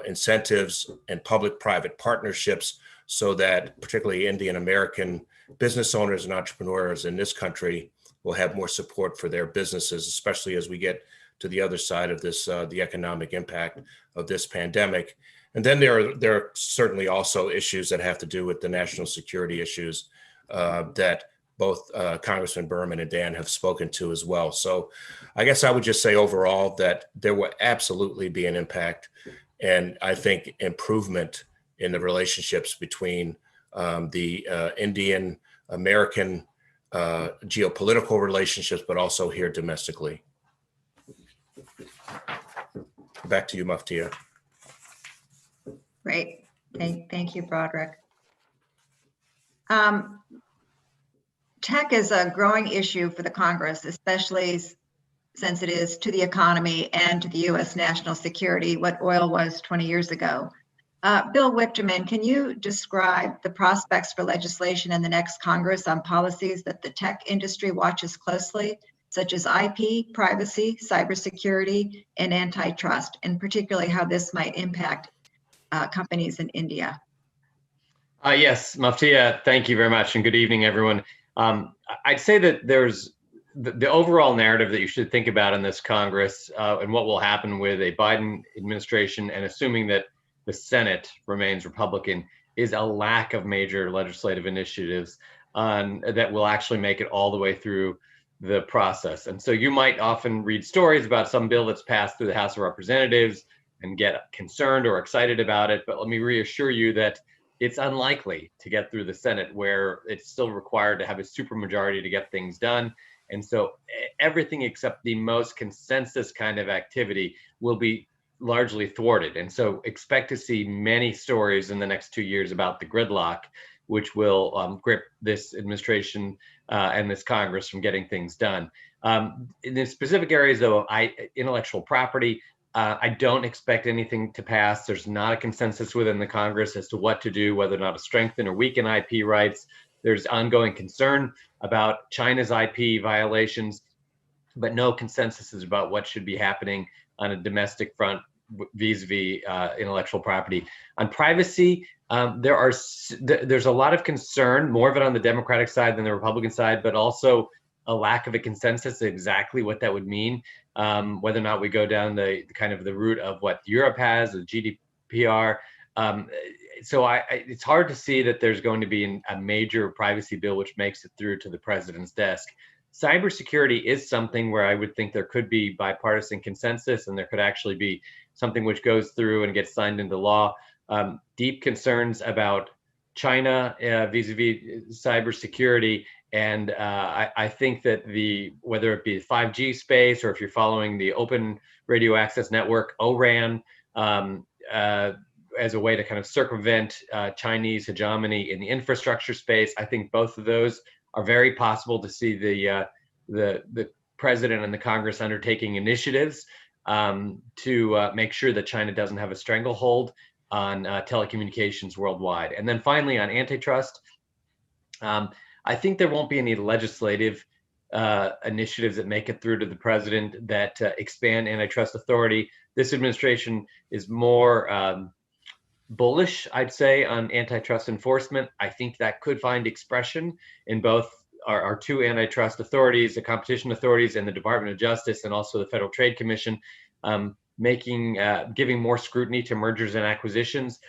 incentives and public-private partnerships so that particularly Indian American business owners and entrepreneurs in this country will have more support for their businesses, especially as we get to the other side of this, the economic impact of this pandemic. And then there are certainly also issues that have to do with the national security issues that both Congressman Berman and Dan have spoken to as well. So I guess I would just say overall that there will absolutely be an impact, and I think improvement in the relationships between the Indian American geopolitical relationships, but also here domestically. Back to you, Muftiya. Great. Thank you, Broderick. Tech is a growing issue for the Congress, especially since it is to the economy and to the U.S. national security what oil was 20 years ago. Bill Wichterman, can you describe the prospects for legislation in the next Congress on policies that the tech industry watches closely, such as IP, privacy, cybersecurity, and antitrust, and particularly how this might impact companies in India? Yes, Muftiya, thank you very much, and good evening, everyone. I'd say that there's the overall narrative that you should think about in this Congress and what will happen with a Biden administration, and assuming that the Senate remains Republican, is a lack of major legislative initiatives that will actually make it all the way through the process. And so you might often read stories about some bill that's passed through the House of Representatives and get concerned or excited about it. But let me reassure you that it's unlikely to get through the Senate, where it's still required to have a supermajority to get things done. And so everything except the most consensus kind of activity will be largely thwarted. And so expect to see many stories in the next 2 years about the gridlock, which will grip this administration and this Congress from getting things done. In the specific areas of intellectual property, I don't expect anything to pass. There's not a consensus within the Congress as to what to do, whether or not to strengthen or weaken IP rights. There's ongoing concern about China's IP violations, but no consensus is about what should be happening on a domestic front vis-a-vis intellectual property. On privacy, there's a lot of concern, more of it on the Democratic side than the Republican side, but also a lack of a consensus exactly what that would mean, whether or not we go down the kind of the route of what Europe has, the GDPR. So it's hard to see that there's going to be a major privacy bill which makes it through to the president's desk. Cybersecurity is something where I would think there could be bipartisan consensus, and there could actually be something which goes through and gets signed into law. Deep concerns about China vis-a-vis cybersecurity. And I think that whether it be 5G space, or if you're following the Open Radio Access Network, ORAN, as a way to kind of circumvent Chinese hegemony in the infrastructure space, I think both of those are very possible to see the president and the Congress undertaking initiatives to make sure that China doesn't have a stranglehold on telecommunications worldwide. And then finally, on antitrust, I think there won't be any legislative initiatives that make it through to the president that expand antitrust authority. This administration is more bullish, I'd say, on antitrust enforcement. I think that could find expression in both our two antitrust authorities, the competition authorities and the Department of Justice, and also the Federal Trade Commission, giving more scrutiny to mergers and acquisitions.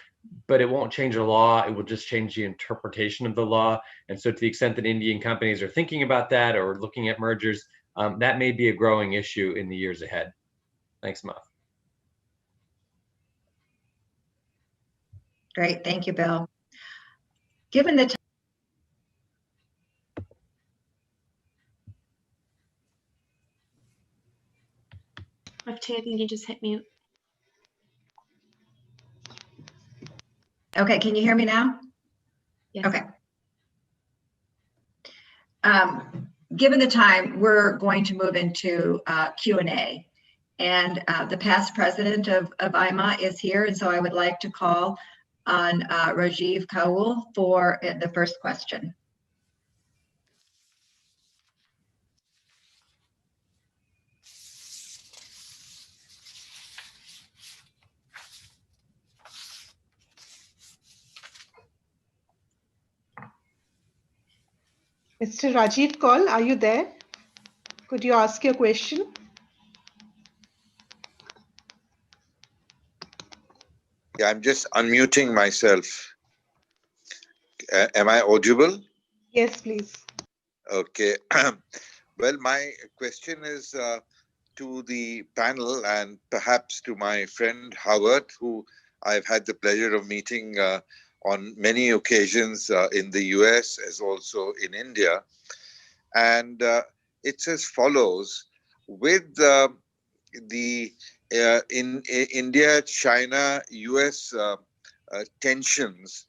But it won't change the law. It will just change the interpretation of the law. And so to the extent that Indian companies are thinking about that or looking at mergers, that may be a growing issue in the years ahead. Thanks, Muff. Great, thank you, Bill. Given the Mufti, I think you just hit mute. Okay, can you hear me now? Yes. Okay. Given the time, we're going to move into Q&A. And the past president of AIMA is here, and so I would like to call on Rajiv Kaul for the first question. Mr. Rajiv Kaul, are you there? Could you ask your question? Yeah, I'm just unmuting myself. Am I audible? Yes, please. Okay. Well, my question is to the panel and perhaps to my friend Howard, who I've had the pleasure of meeting on many occasions in the US as also in India. And it's as follows. With in India, China, US tensions,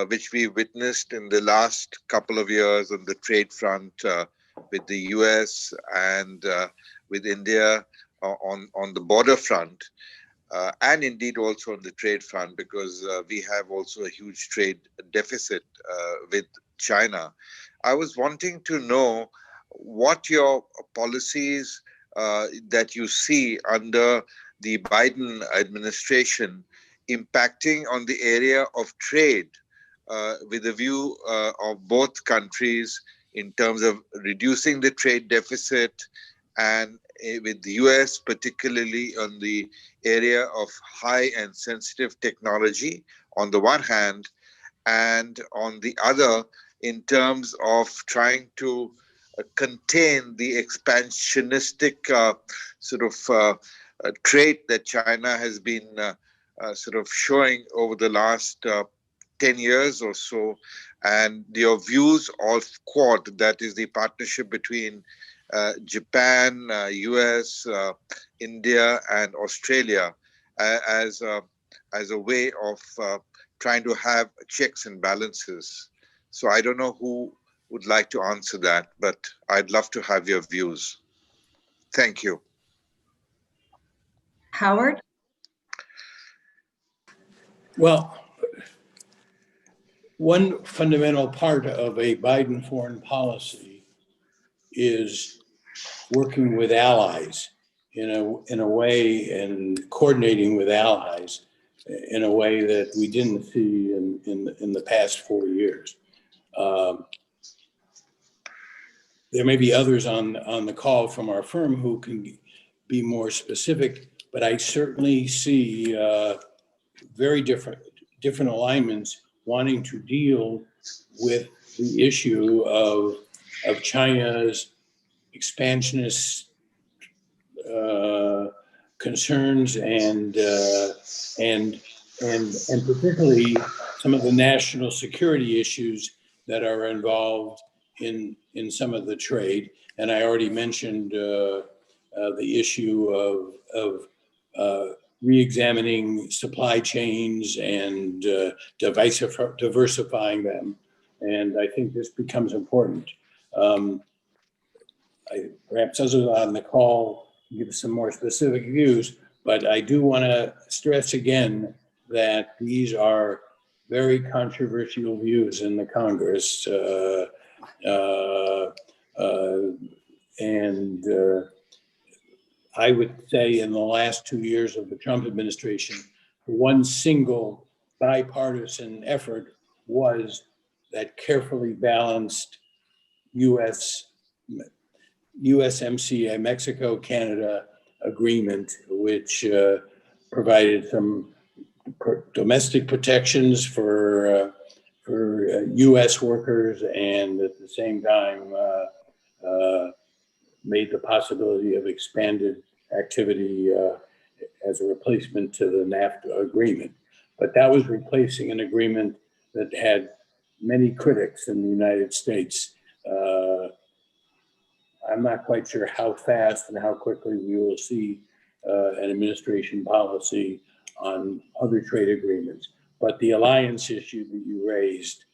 which we witnessed in the last couple of years on the trade front with the US and with India on the border front, and indeed also on the trade front, because we have also a huge trade deficit with China. I was wanting to know what your policies that you see under the Biden administration impacting on the area of trade with a view of both countries in terms of reducing the trade deficit, and with the US particularly on the area of high and sensitive technology on the one hand, and on the other in terms of trying to contain the expansionistic trait that China has been sort of showing over the last 10 years or so, and your views of Quad, that is the partnership between Japan, US, India, and Australia, as a way of trying to have checks and balances. So I don't know who would like to answer that, but I'd love to have your views. Thank you. Howard? Well, one fundamental part of a Biden foreign policy is working with allies in a way, and coordinating with allies in a way that we didn't see in the past 4 years. There may be others on the call from our firm who can be more specific, but I certainly see very different alignments wanting to deal with the issue of China's expansionist concerns and particularly some of the national security issues that are involved in some of the trade. And I already mentioned the issue of re-examining supply chains and diversifying them. And I think this becomes important. Perhaps others on the call give some more specific views, but I do want to stress again that these are very controversial views in the Congress. I would say in the last 2 years of the Trump administration, one single bipartisan effort was that carefully balanced USMCA Mexico-Canada agreement, which provided some domestic protections for U.S. workers, and at the same time made the possibility of expanded activity as a replacement to the NAFTA agreement. But that was replacing an agreement that had many critics in the United States. I'm not quite sure how fast and how quickly we will see an administration policy on other trade agreements. But the alliance issue that you raised,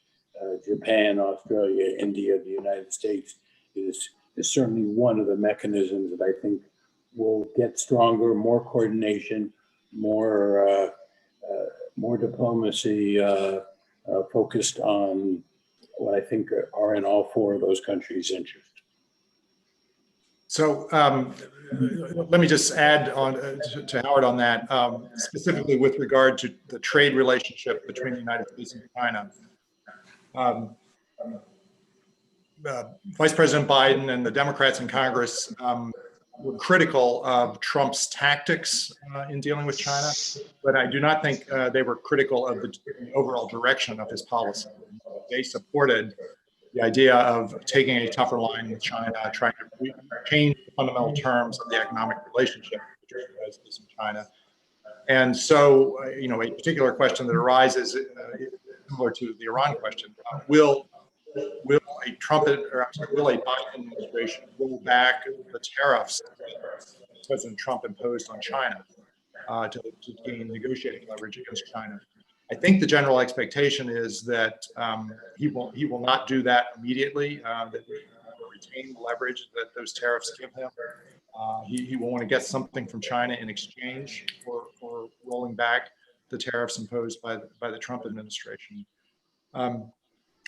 Japan, Australia, India, the United States, is certainly one of the mechanisms that I think will get stronger, more coordination, more diplomacy focused on what I think are in all four of those countries' interest. So let me just add on to Howard on that, specifically with regard to the trade relationship between the United States and China. Vice President Biden and the Democrats in Congress were critical of Trump's tactics in dealing with China, but I do not think they were critical of the overall direction of his policy. They supported the idea of taking a tougher line with China, trying to change the fundamental terms of the economic relationship between the United States and China. And so, a particular question that arises, similar to the Iran question, will a Biden administration roll back the tariffs that President Trump imposed on China to gain negotiating leverage against China? I think the general expectation is that he will not do that immediately, that he will retain the leverage that those tariffs give him. He will want to get something from China in exchange for rolling back the tariffs imposed by the Trump administration.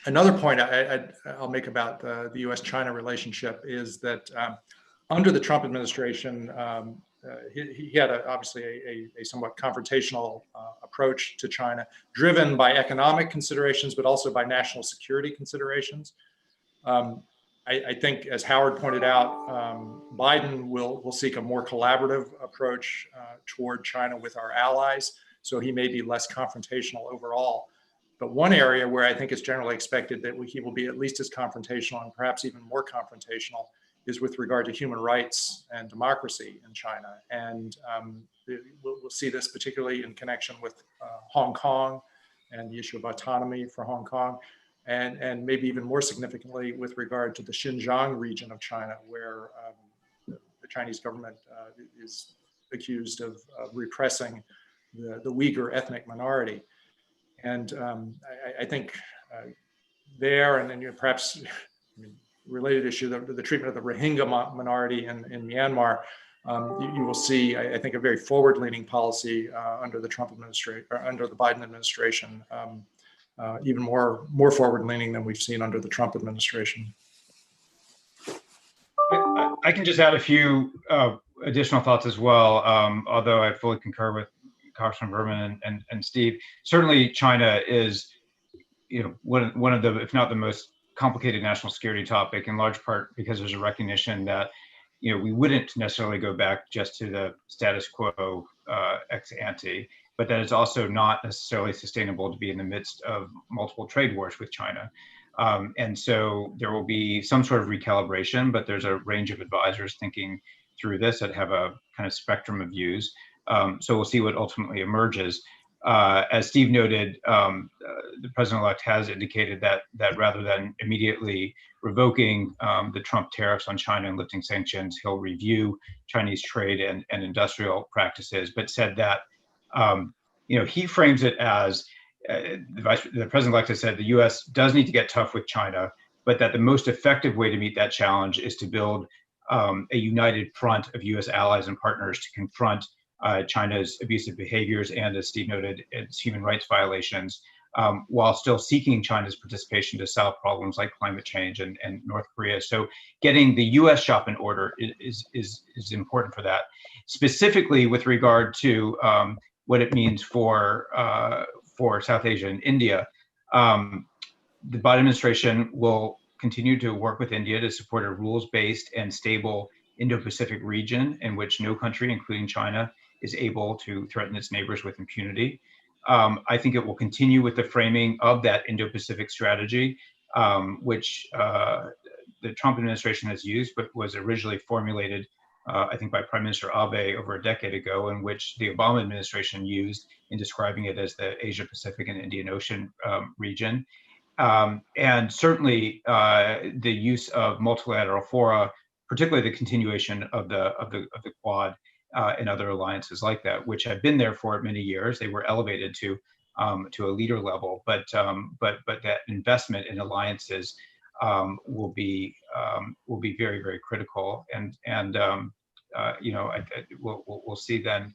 Another point I'll make about the U.S.-China relationship is that under the Trump administration, he had obviously a somewhat confrontational approach to China, driven by economic considerations, but also by national security considerations. I think, as Howard pointed out, Biden will seek a more collaborative approach toward China with our allies, so he may be less confrontational overall. But one area where I think it's generally expected that he will be at least as confrontational and perhaps even more confrontational is with regard to human rights and democracy in China. And we'll see this particularly in connection with Hong Kong and the issue of autonomy for Hong Kong, and maybe even more significantly with regard to the Xinjiang region of China, where the Chinese government is accused of repressing the Uyghur ethnic minority. And I think there, and then perhaps related issue, the treatment of the Rohingya minority in Myanmar, you will see, I think, a very forward-leaning policy under the Trump administration, or under the Biden administration, even more forward-leaning than we've seen under the Trump administration. I can just add a few additional thoughts as well, although I fully concur with Congressman Berman and Steve. Certainly, China is, one of the, if not the most complicated national security topic, in large part because there's a recognition that, we wouldn't necessarily go back just to the status quo ex ante, but that it's also not necessarily sustainable to be in the midst of multiple trade wars with China. And so there will be some sort of recalibration, but there's a range of advisors thinking through this that have a kind of spectrum of views. So we'll see what ultimately emerges. As Steve noted, the president-elect has indicated that rather than immediately revoking the Trump tariffs on China and lifting sanctions, he'll review Chinese trade and industrial practices, but said that he frames it as the president-elect has said the U.S. does need to get tough with China, but that the most effective way to meet that challenge is to build a united front of U.S. allies and partners to confront China's abusive behaviors and, as Steve noted, its human rights violations, while still seeking China's participation to solve problems like climate change and North Korea. So getting the U.S. shop in order is important for that. Specifically with regard to what it means for for South Asia and India. The Biden administration will continue to work with India to support a rules-based and stable Indo-Pacific region in which no country, including China, is able to threaten its neighbors with impunity. I think it will continue with the framing of that Indo-Pacific strategy, which the Trump administration has used, but was originally formulated, I think, by Prime Minister Abe over a decade ago, in which the Obama administration used in describing it as the Asia-Pacific and Indian Ocean region. And certainly the use of multilateral fora, particularly the continuation of the Quad and other alliances like that, which have been there for many years. They were elevated to a leader level, but that investment in alliances will be very, very critical. And you know, we'll see then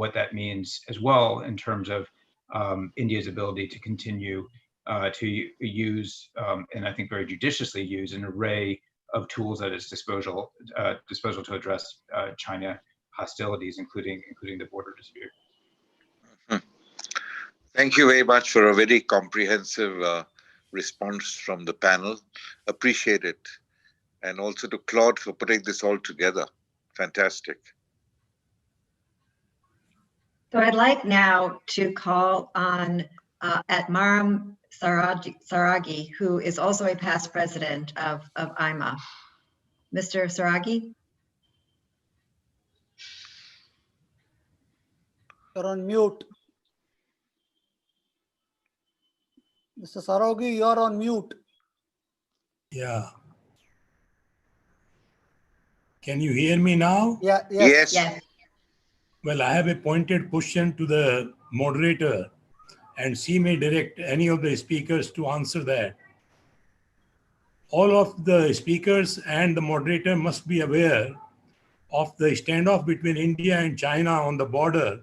what that means as well in terms of India's ability to continue to use, and I think very judiciously use, an array of tools at its disposal to address China hostilities, including the border dispute. Thank you very much for a very comprehensive response from the panel. Appreciate it. And also to Claude for putting this all together. Fantastic. So I'd like now to call on Atmaram Saragi, who is also a past president of AIMA. Mr. Saragi? You're on mute. Mr. Saragi, you're on mute. Yeah. Can you hear me now? Yeah. Yes. Yes. Well, I have a pointed question to the moderator, and she may direct any of the speakers to answer that. All of the speakers and the moderator must be aware of the standoff between India and China on the border,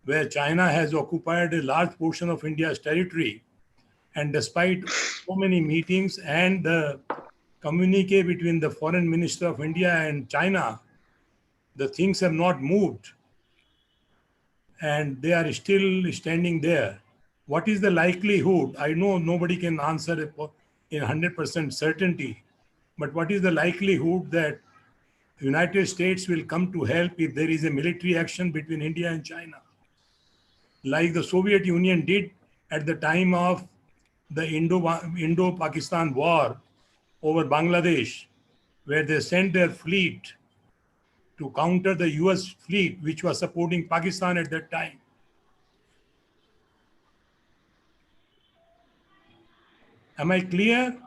where China has occupied a large portion of India's territory. And despite so many meetings and the communique between the foreign minister of India and China, the things have not moved. And they are still standing there. What is the likelihood? I know nobody can answer it in 100% certainty, but what is the likelihood that the United States will come to help if there is a military action between India and China? Like the Soviet Union did at the time of the Indo-Pakistan war over Bangladesh, where they sent their fleet to counter the US fleet, which was supporting Pakistan at that time. Am I clear?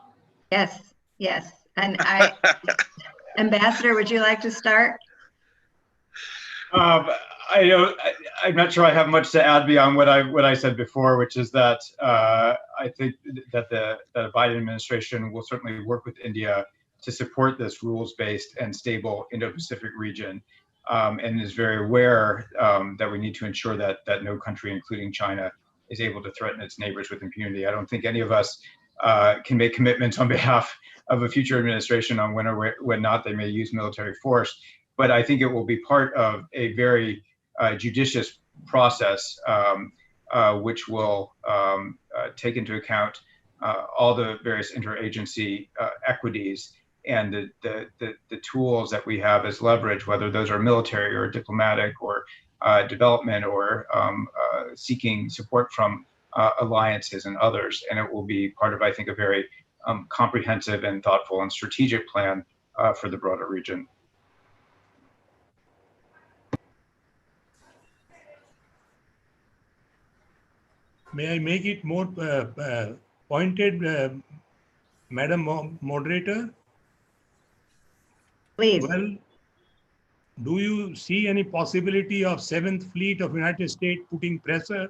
Yes, yes. And Ambassador, would you like to start? I'm not sure I have much to add beyond what I said before, which is that I think that the Biden administration will certainly work with India to support this rules-based and stable Indo-Pacific region, and is very aware that we need to ensure that no country, including China, is able to threaten its neighbors with impunity. I don't think any of us can make commitments on behalf of a future administration on when or when not they may use military force, but I think it will be part of a very judicious process, which will take into account all the various interagency equities and the tools that we have as leverage, whether those are military or diplomatic or development or seeking support from alliances and others. And it will be part of, I think, a very comprehensive and thoughtful and strategic plan for the broader region. May I make it more pointed, Madam Moderator? Please. Well, do you see any possibility of 7th Fleet of United States putting pressure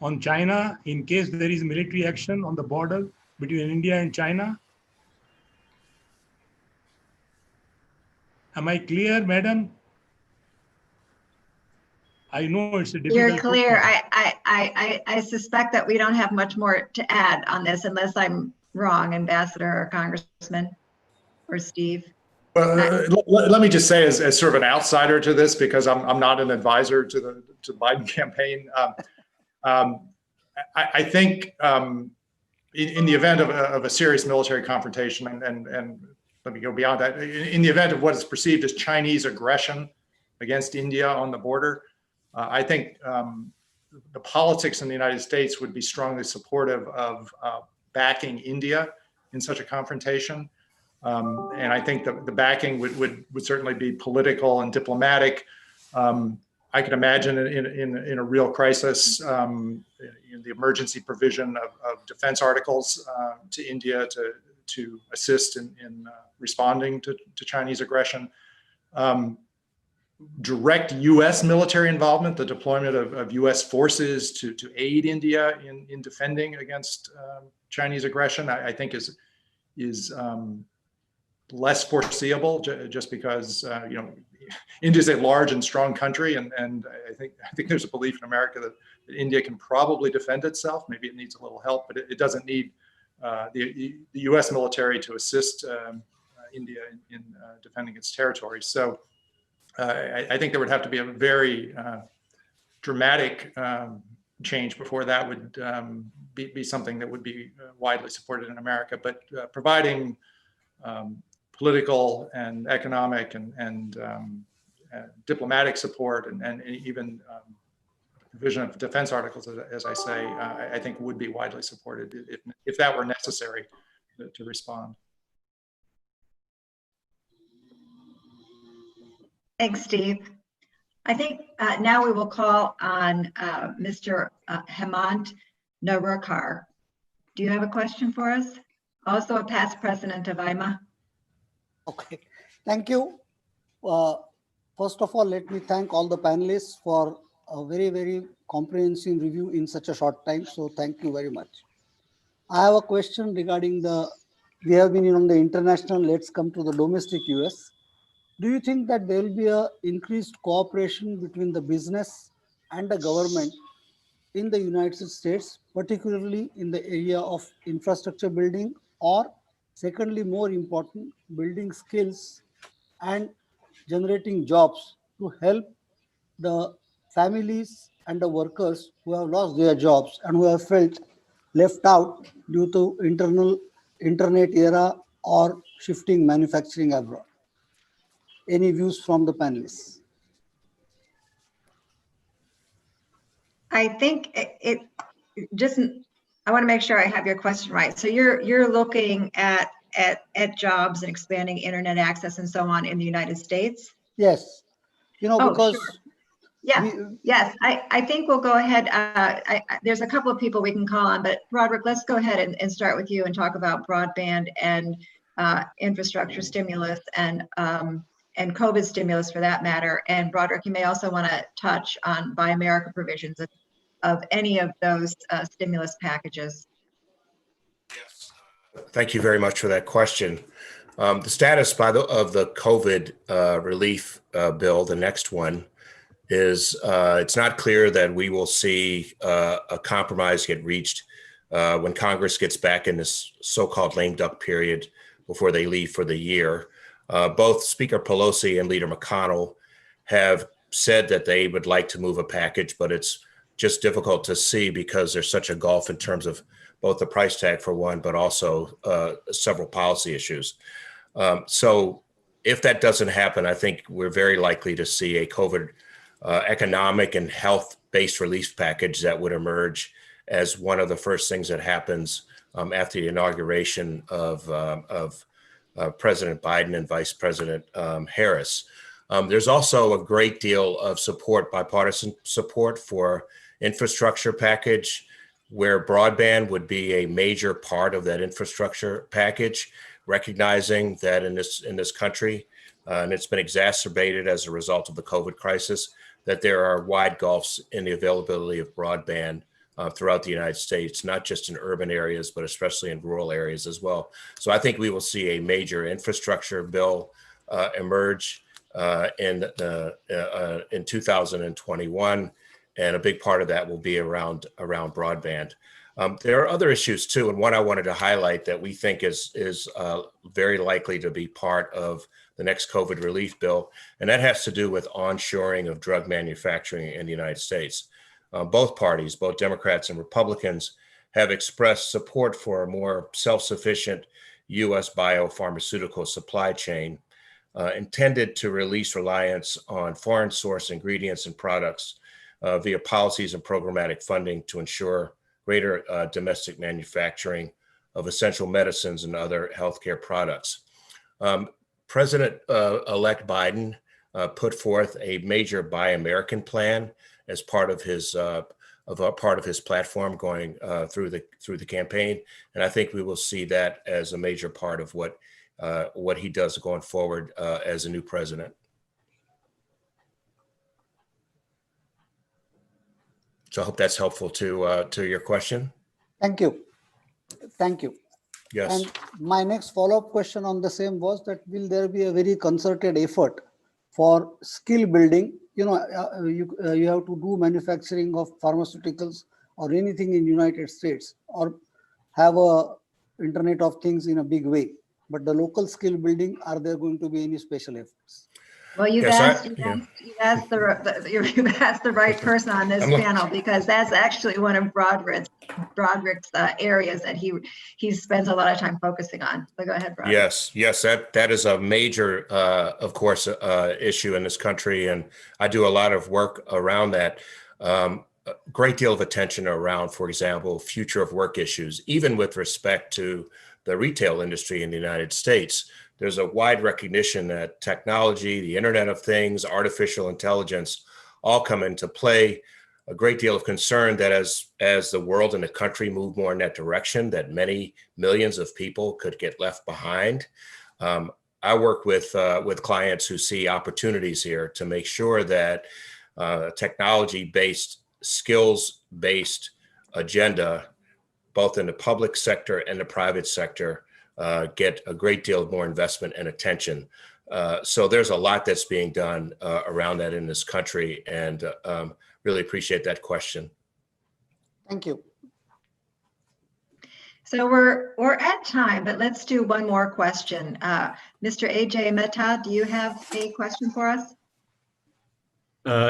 on China in case there is military action on the border between India and China? Am I clear, Madam? I know it's a difficult You're clear. question. I suspect that we don't have much more to add on this unless I'm wrong, Ambassador or Congressman or Steve. Let me just say, as sort of an outsider to this, because I'm not an advisor to the Biden campaign. I think in the event of a serious military confrontation, and let me go beyond that, in the event of what is perceived as Chinese aggression against India on the border, I think the politics in the United States would be strongly supportive of backing India in such a confrontation. And I think the backing would certainly be political and diplomatic. I can imagine in a real crisis, in the emergency provision of defense articles to India to assist in responding to Chinese aggression. Direct U.S. military involvement, the deployment of U.S. forces to aid India in defending against Chinese aggression, I think is less foreseeable, just because India is a large and strong country, and I think there's a belief in America that India can probably defend itself. Maybe it needs a little help, but it doesn't need the U.S. military to assist India in defending its territory. So I think there would have to be a very dramatic change before that would be something that would be widely supported in America. But providing political and economic and diplomatic support and even provision of defense articles, as I say, I think would be widely supported if that were necessary to respond. Thanks, Steve. I think now we will call on Mr. Hemant Narurkar. Do you have a question for us? Also a past president of AIMA. Okay, thank you. First of all, let me thank all the panelists for a very, very comprehensive review in such a short time. So thank you very much. I have a question regarding we have been on the international, let's come to the domestic US. Do you think that there will be a increased cooperation between the business and the government in the United States, particularly in the area of infrastructure building, or secondly, more important, building skills and generating jobs to help the families and the workers who have lost their jobs and who have felt left out due to internet era or shifting manufacturing abroad? Any views from the panelists? I think I want to make sure I have your question right. So you're looking at jobs and expanding internet access and so on in the United States? Yes. Because sure. Yes, I think we'll go ahead. There's a couple of people we can call on, but Broderick, let's go ahead and start with you and talk about broadband and infrastructure stimulus and COVID stimulus for that matter. And Broderick, you may also want to touch on Buy America provisions of any of those stimulus packages. Yes. Thank you very much for that question. The status of the COVID relief bill, the next one, is it's not clear that we will see a compromise get reached when Congress gets back in this so-called lame duck period before they leave for the year. Both Speaker Pelosi and Leader McConnell have said that they would like to move a package, but it's just difficult to see because there's such a gulf in terms of both the price tag for one, but also several policy issues. So if that doesn't happen, I think we're very likely to see a COVID economic and health-based relief package that would emerge as one of the first things that happens after the inauguration of President Biden and Vice President Harris. There's also a great deal of support, bipartisan support for infrastructure package, where broadband would be a major part of that infrastructure package, recognizing that in this country, and it's been exacerbated as a result of the COVID crisis, that there are wide gulfs in the availability of broadband throughout the United States, not just in urban areas, but especially in rural areas as well. So I think we will see a major infrastructure bill emerge in 2021, and a big part of that will be around broadband. There are other issues too, and one I wanted to highlight that we think is very likely to be part of the next COVID relief bill, and that has to do with onshoring of drug manufacturing in the United States. both parties, both Democrats and Republicans, have expressed support for a more self-sufficient U.S. biopharmaceutical supply chain intended to release reliance on foreign source ingredients and products via policies and programmatic funding to ensure greater domestic manufacturing of essential medicines and other healthcare products. President-elect Biden put forth a major Buy American plan as part of his platform going through the campaign, and I think we will see that as a major part of what he does going forward as a new president. So I hope that's helpful to your question. Thank you. Thank you. Yes. And my next follow-up question on the same was that will there be a very concerted effort for skill building? You know, you have to do manufacturing of pharmaceuticals or anything in United States, or have a Internet of Things in a big way. But the local skill building, are there going to be any special efforts? Well, you've asked the right person on this panel, because that's actually one of Broderick's areas that he spends a lot of time focusing on. So go ahead, Broderick. Yes, that is a major, of course, issue in this country, and I do a lot of work around that. A great deal of attention around, for example, future of work issues, even with respect to the retail industry in the United States. There's a wide recognition that technology, the Internet of Things, artificial intelligence, all come into play. A great deal of concern that as the world and the country move more in that direction, that many millions of people could get left behind. I work with clients who see opportunities here to make sure that technology-based, skills-based agenda, both in the public sector and the private sector, get a great deal more investment and attention. So there's a lot that's being done around that in this country, and really appreciate that question. Thank you. So we're at time, but let's do one more question. Mr. AJ Mehta, do you have a question for us?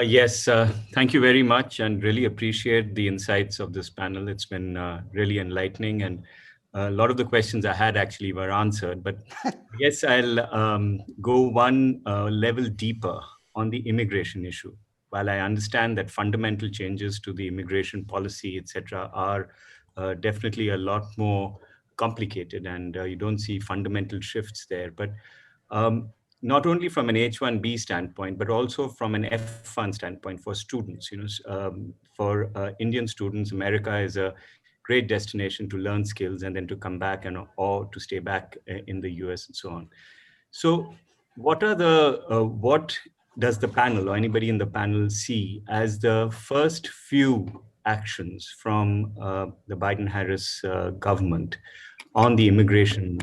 Yes, thank you very much, and really appreciate the insights of this panel. It's been really enlightening, and a lot of the questions I had actually were answered, but yes, I'll go one level deeper on the immigration issue. While I understand that fundamental changes to the immigration policy, etc., are definitely a lot more complicated, and you don't see fundamental shifts there, but not only from an H-1B standpoint, but also from an F-1 standpoint for students. You know, for Indian students, America is a great destination to learn skills and then to come back or to stay back in the US and so on. So what are what does the panel or anybody in the panel see as the first few actions from the Biden-Harris government on the immigration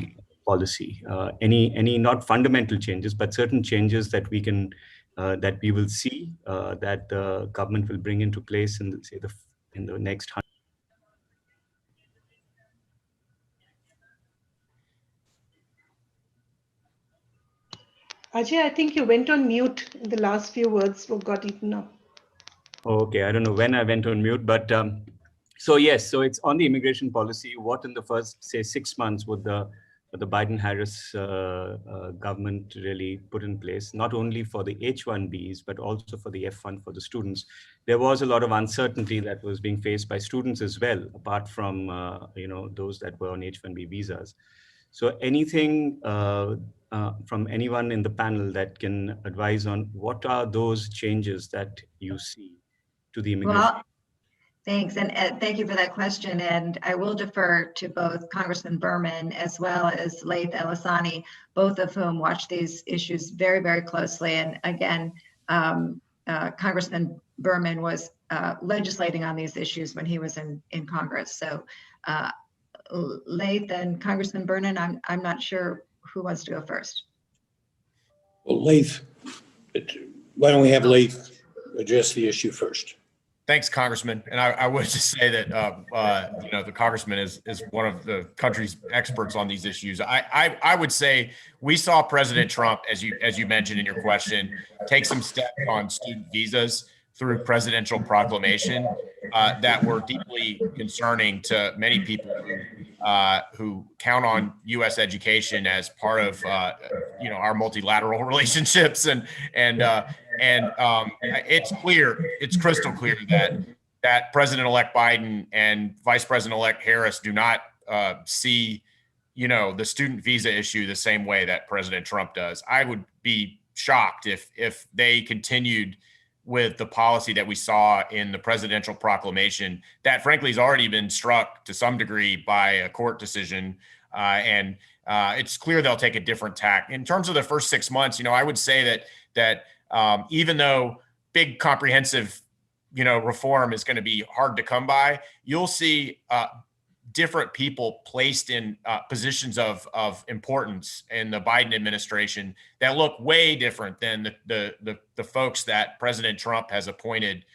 policy? Any not fundamental changes, but certain changes that we can that we will see that the government will bring into place in the next 100. Ajay, I think you went on mute in the last few words got eaten up. Okay, I don't know when I went on mute, but so yes, so it's on the immigration policy. What in the first, say, 6 months would the Biden-Harris government really put in place, not only for the H-1Bs, but also for the F-1 for the students? There was a lot of uncertainty that was being faced by students as well, apart from those that were on H-1B visas. So anything from anyone in the panel that can advise on what are those changes that you see to the immigration? Well, thanks, and thank you for that question. And I will defer to both Congressman Berman as well as Laith El-Hassani, both of whom watch these issues very, very closely. And again, Congressman Berman was legislating on these issues when he was in Congress. So Laith and Congressman Berman, I'm not sure who wants to go first. Well, Laith, why don't we have Laith address the issue first? Thanks, Congressman. And I would just say that the Congressman is one of the country's experts on these issues. I would say we saw President Trump, as you mentioned in your question, take some steps on student visas through presidential proclamation that were deeply concerning to many people who count on U.S. education as part of our multilateral relationships, and it's clear, it's crystal clear that President-elect Biden and Vice President-elect Harris do not see the student visa issue the same way that President Trump does. I would be shocked if they continued with the policy that we saw in the presidential proclamation that frankly has already been struck to some degree by a court decision. And it's clear they'll take a different tack. In terms of the first 6 months, I would say that even though big comprehensive, reform is going to be hard to come by, you'll see different people placed in positions of importance in the Biden administration that look way different than the folks that President Trump has appointed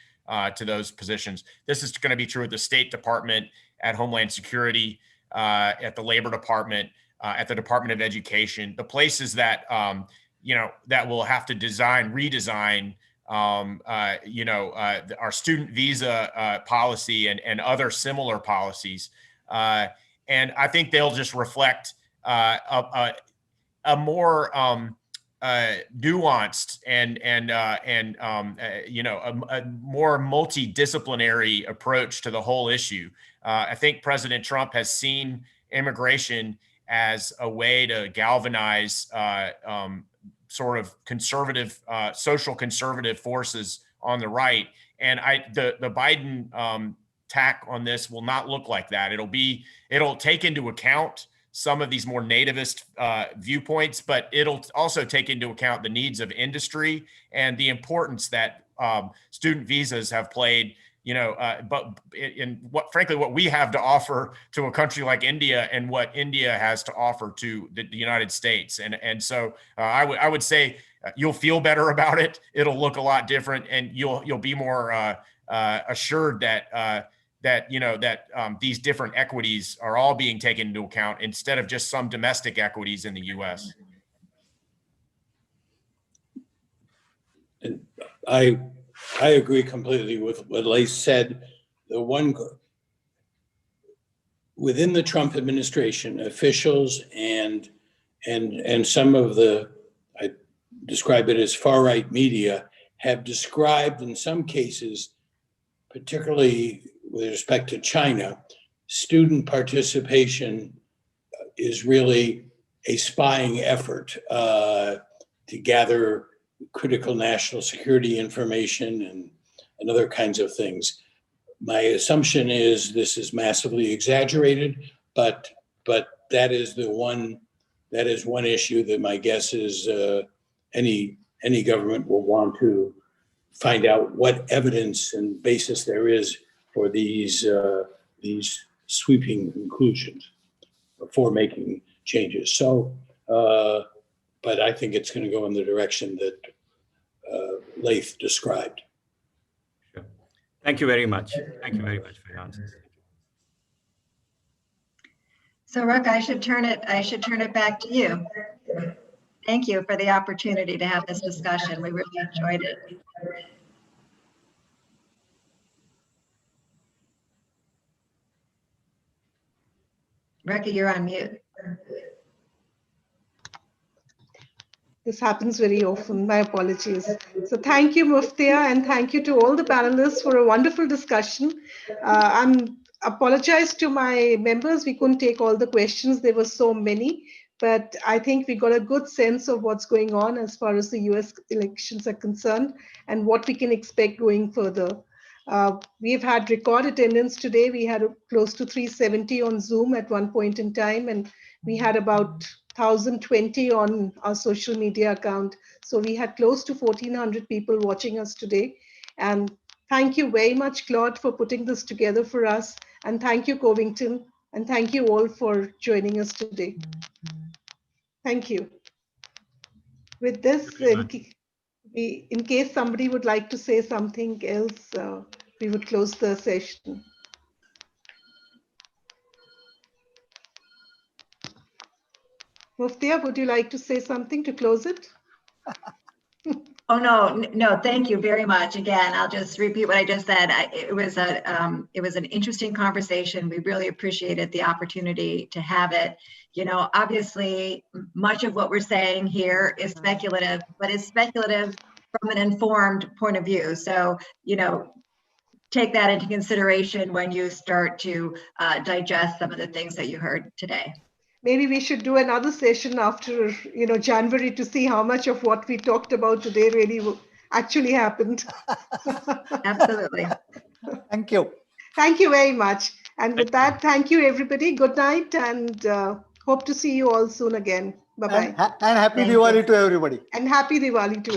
to those positions. This is going to be true at the State Department, at Homeland Security, at the Labor Department, at the Department of Education, the places that that will have to redesign our student visa policy and other similar policies. And I think they'll just reflect a more nuanced and a more multidisciplinary approach to the whole issue. I think President Trump has seen immigration as a way to galvanize sort of conservative, social conservative forces on the right, and the Biden tack on this will not look like that. It'll take into account some of these more nativist viewpoints, but it'll also take into account the needs of industry and the importance that student visas have played, but in what we have to offer to a country like India and what India has to offer to the United States. And so I would say you'll feel better about it. It'll look a lot different, and you'll be more assured that these different equities are all being taken into account instead of just some domestic equities in the U.S. And I agree completely with what Lace said. Within the Trump administration, officials and some of I describe it as far-right media, have described in some cases, particularly with respect to China, student participation is really a spying effort to gather critical national security information and other kinds of things. My assumption is this is massively exaggerated, but that is one issue that my guess is any government will want to find out what evidence and basis there is for these sweeping conclusions before making changes. So, but I think it's going to go in the direction that Laith described. Sure. Thank you very much. Thank you very much for your answers. So, Rook, I should turn it back to you. Thank you for the opportunity to have this discussion. We really enjoyed it. Rekha, you're on mute. This happens very often. My apologies. So thank you, Muftiya, and thank you to all the panelists for a wonderful discussion. I apologize to my members. We couldn't take all the questions. There were so many, but I think we got a good sense of what's going on as far as the US elections are concerned and what we can expect going further. We've had record attendance today. We had close to 370 on Zoom at one point in time, and we had about 1,020 on our social media account. So we had close to 1,400 people watching us today. And thank you very much, Claude, for putting this together for us. And thank you, Covington. And thank you all for joining us today. Thank you. With this, in case somebody would like to say something else, we would close the session. Muftiya, would you like to say something to close it? Oh, no, thank you very much. Again, I'll just repeat what I just said. It was an interesting conversation. We really appreciated the opportunity to have it. You know, obviously, much of what we're saying here is speculative, but it's speculative from an informed point of view. So, you know, take that into consideration when you start to digest some of the things that you heard today. Maybe we should do another session after, you know, January to see how much of what we talked about today really actually happened. Absolutely. Thank you. Thank you very much. And with that, thank you, everybody. Good night, and hope to see you all soon again. Bye-bye. And happy Diwali to everybody. And happy Diwali to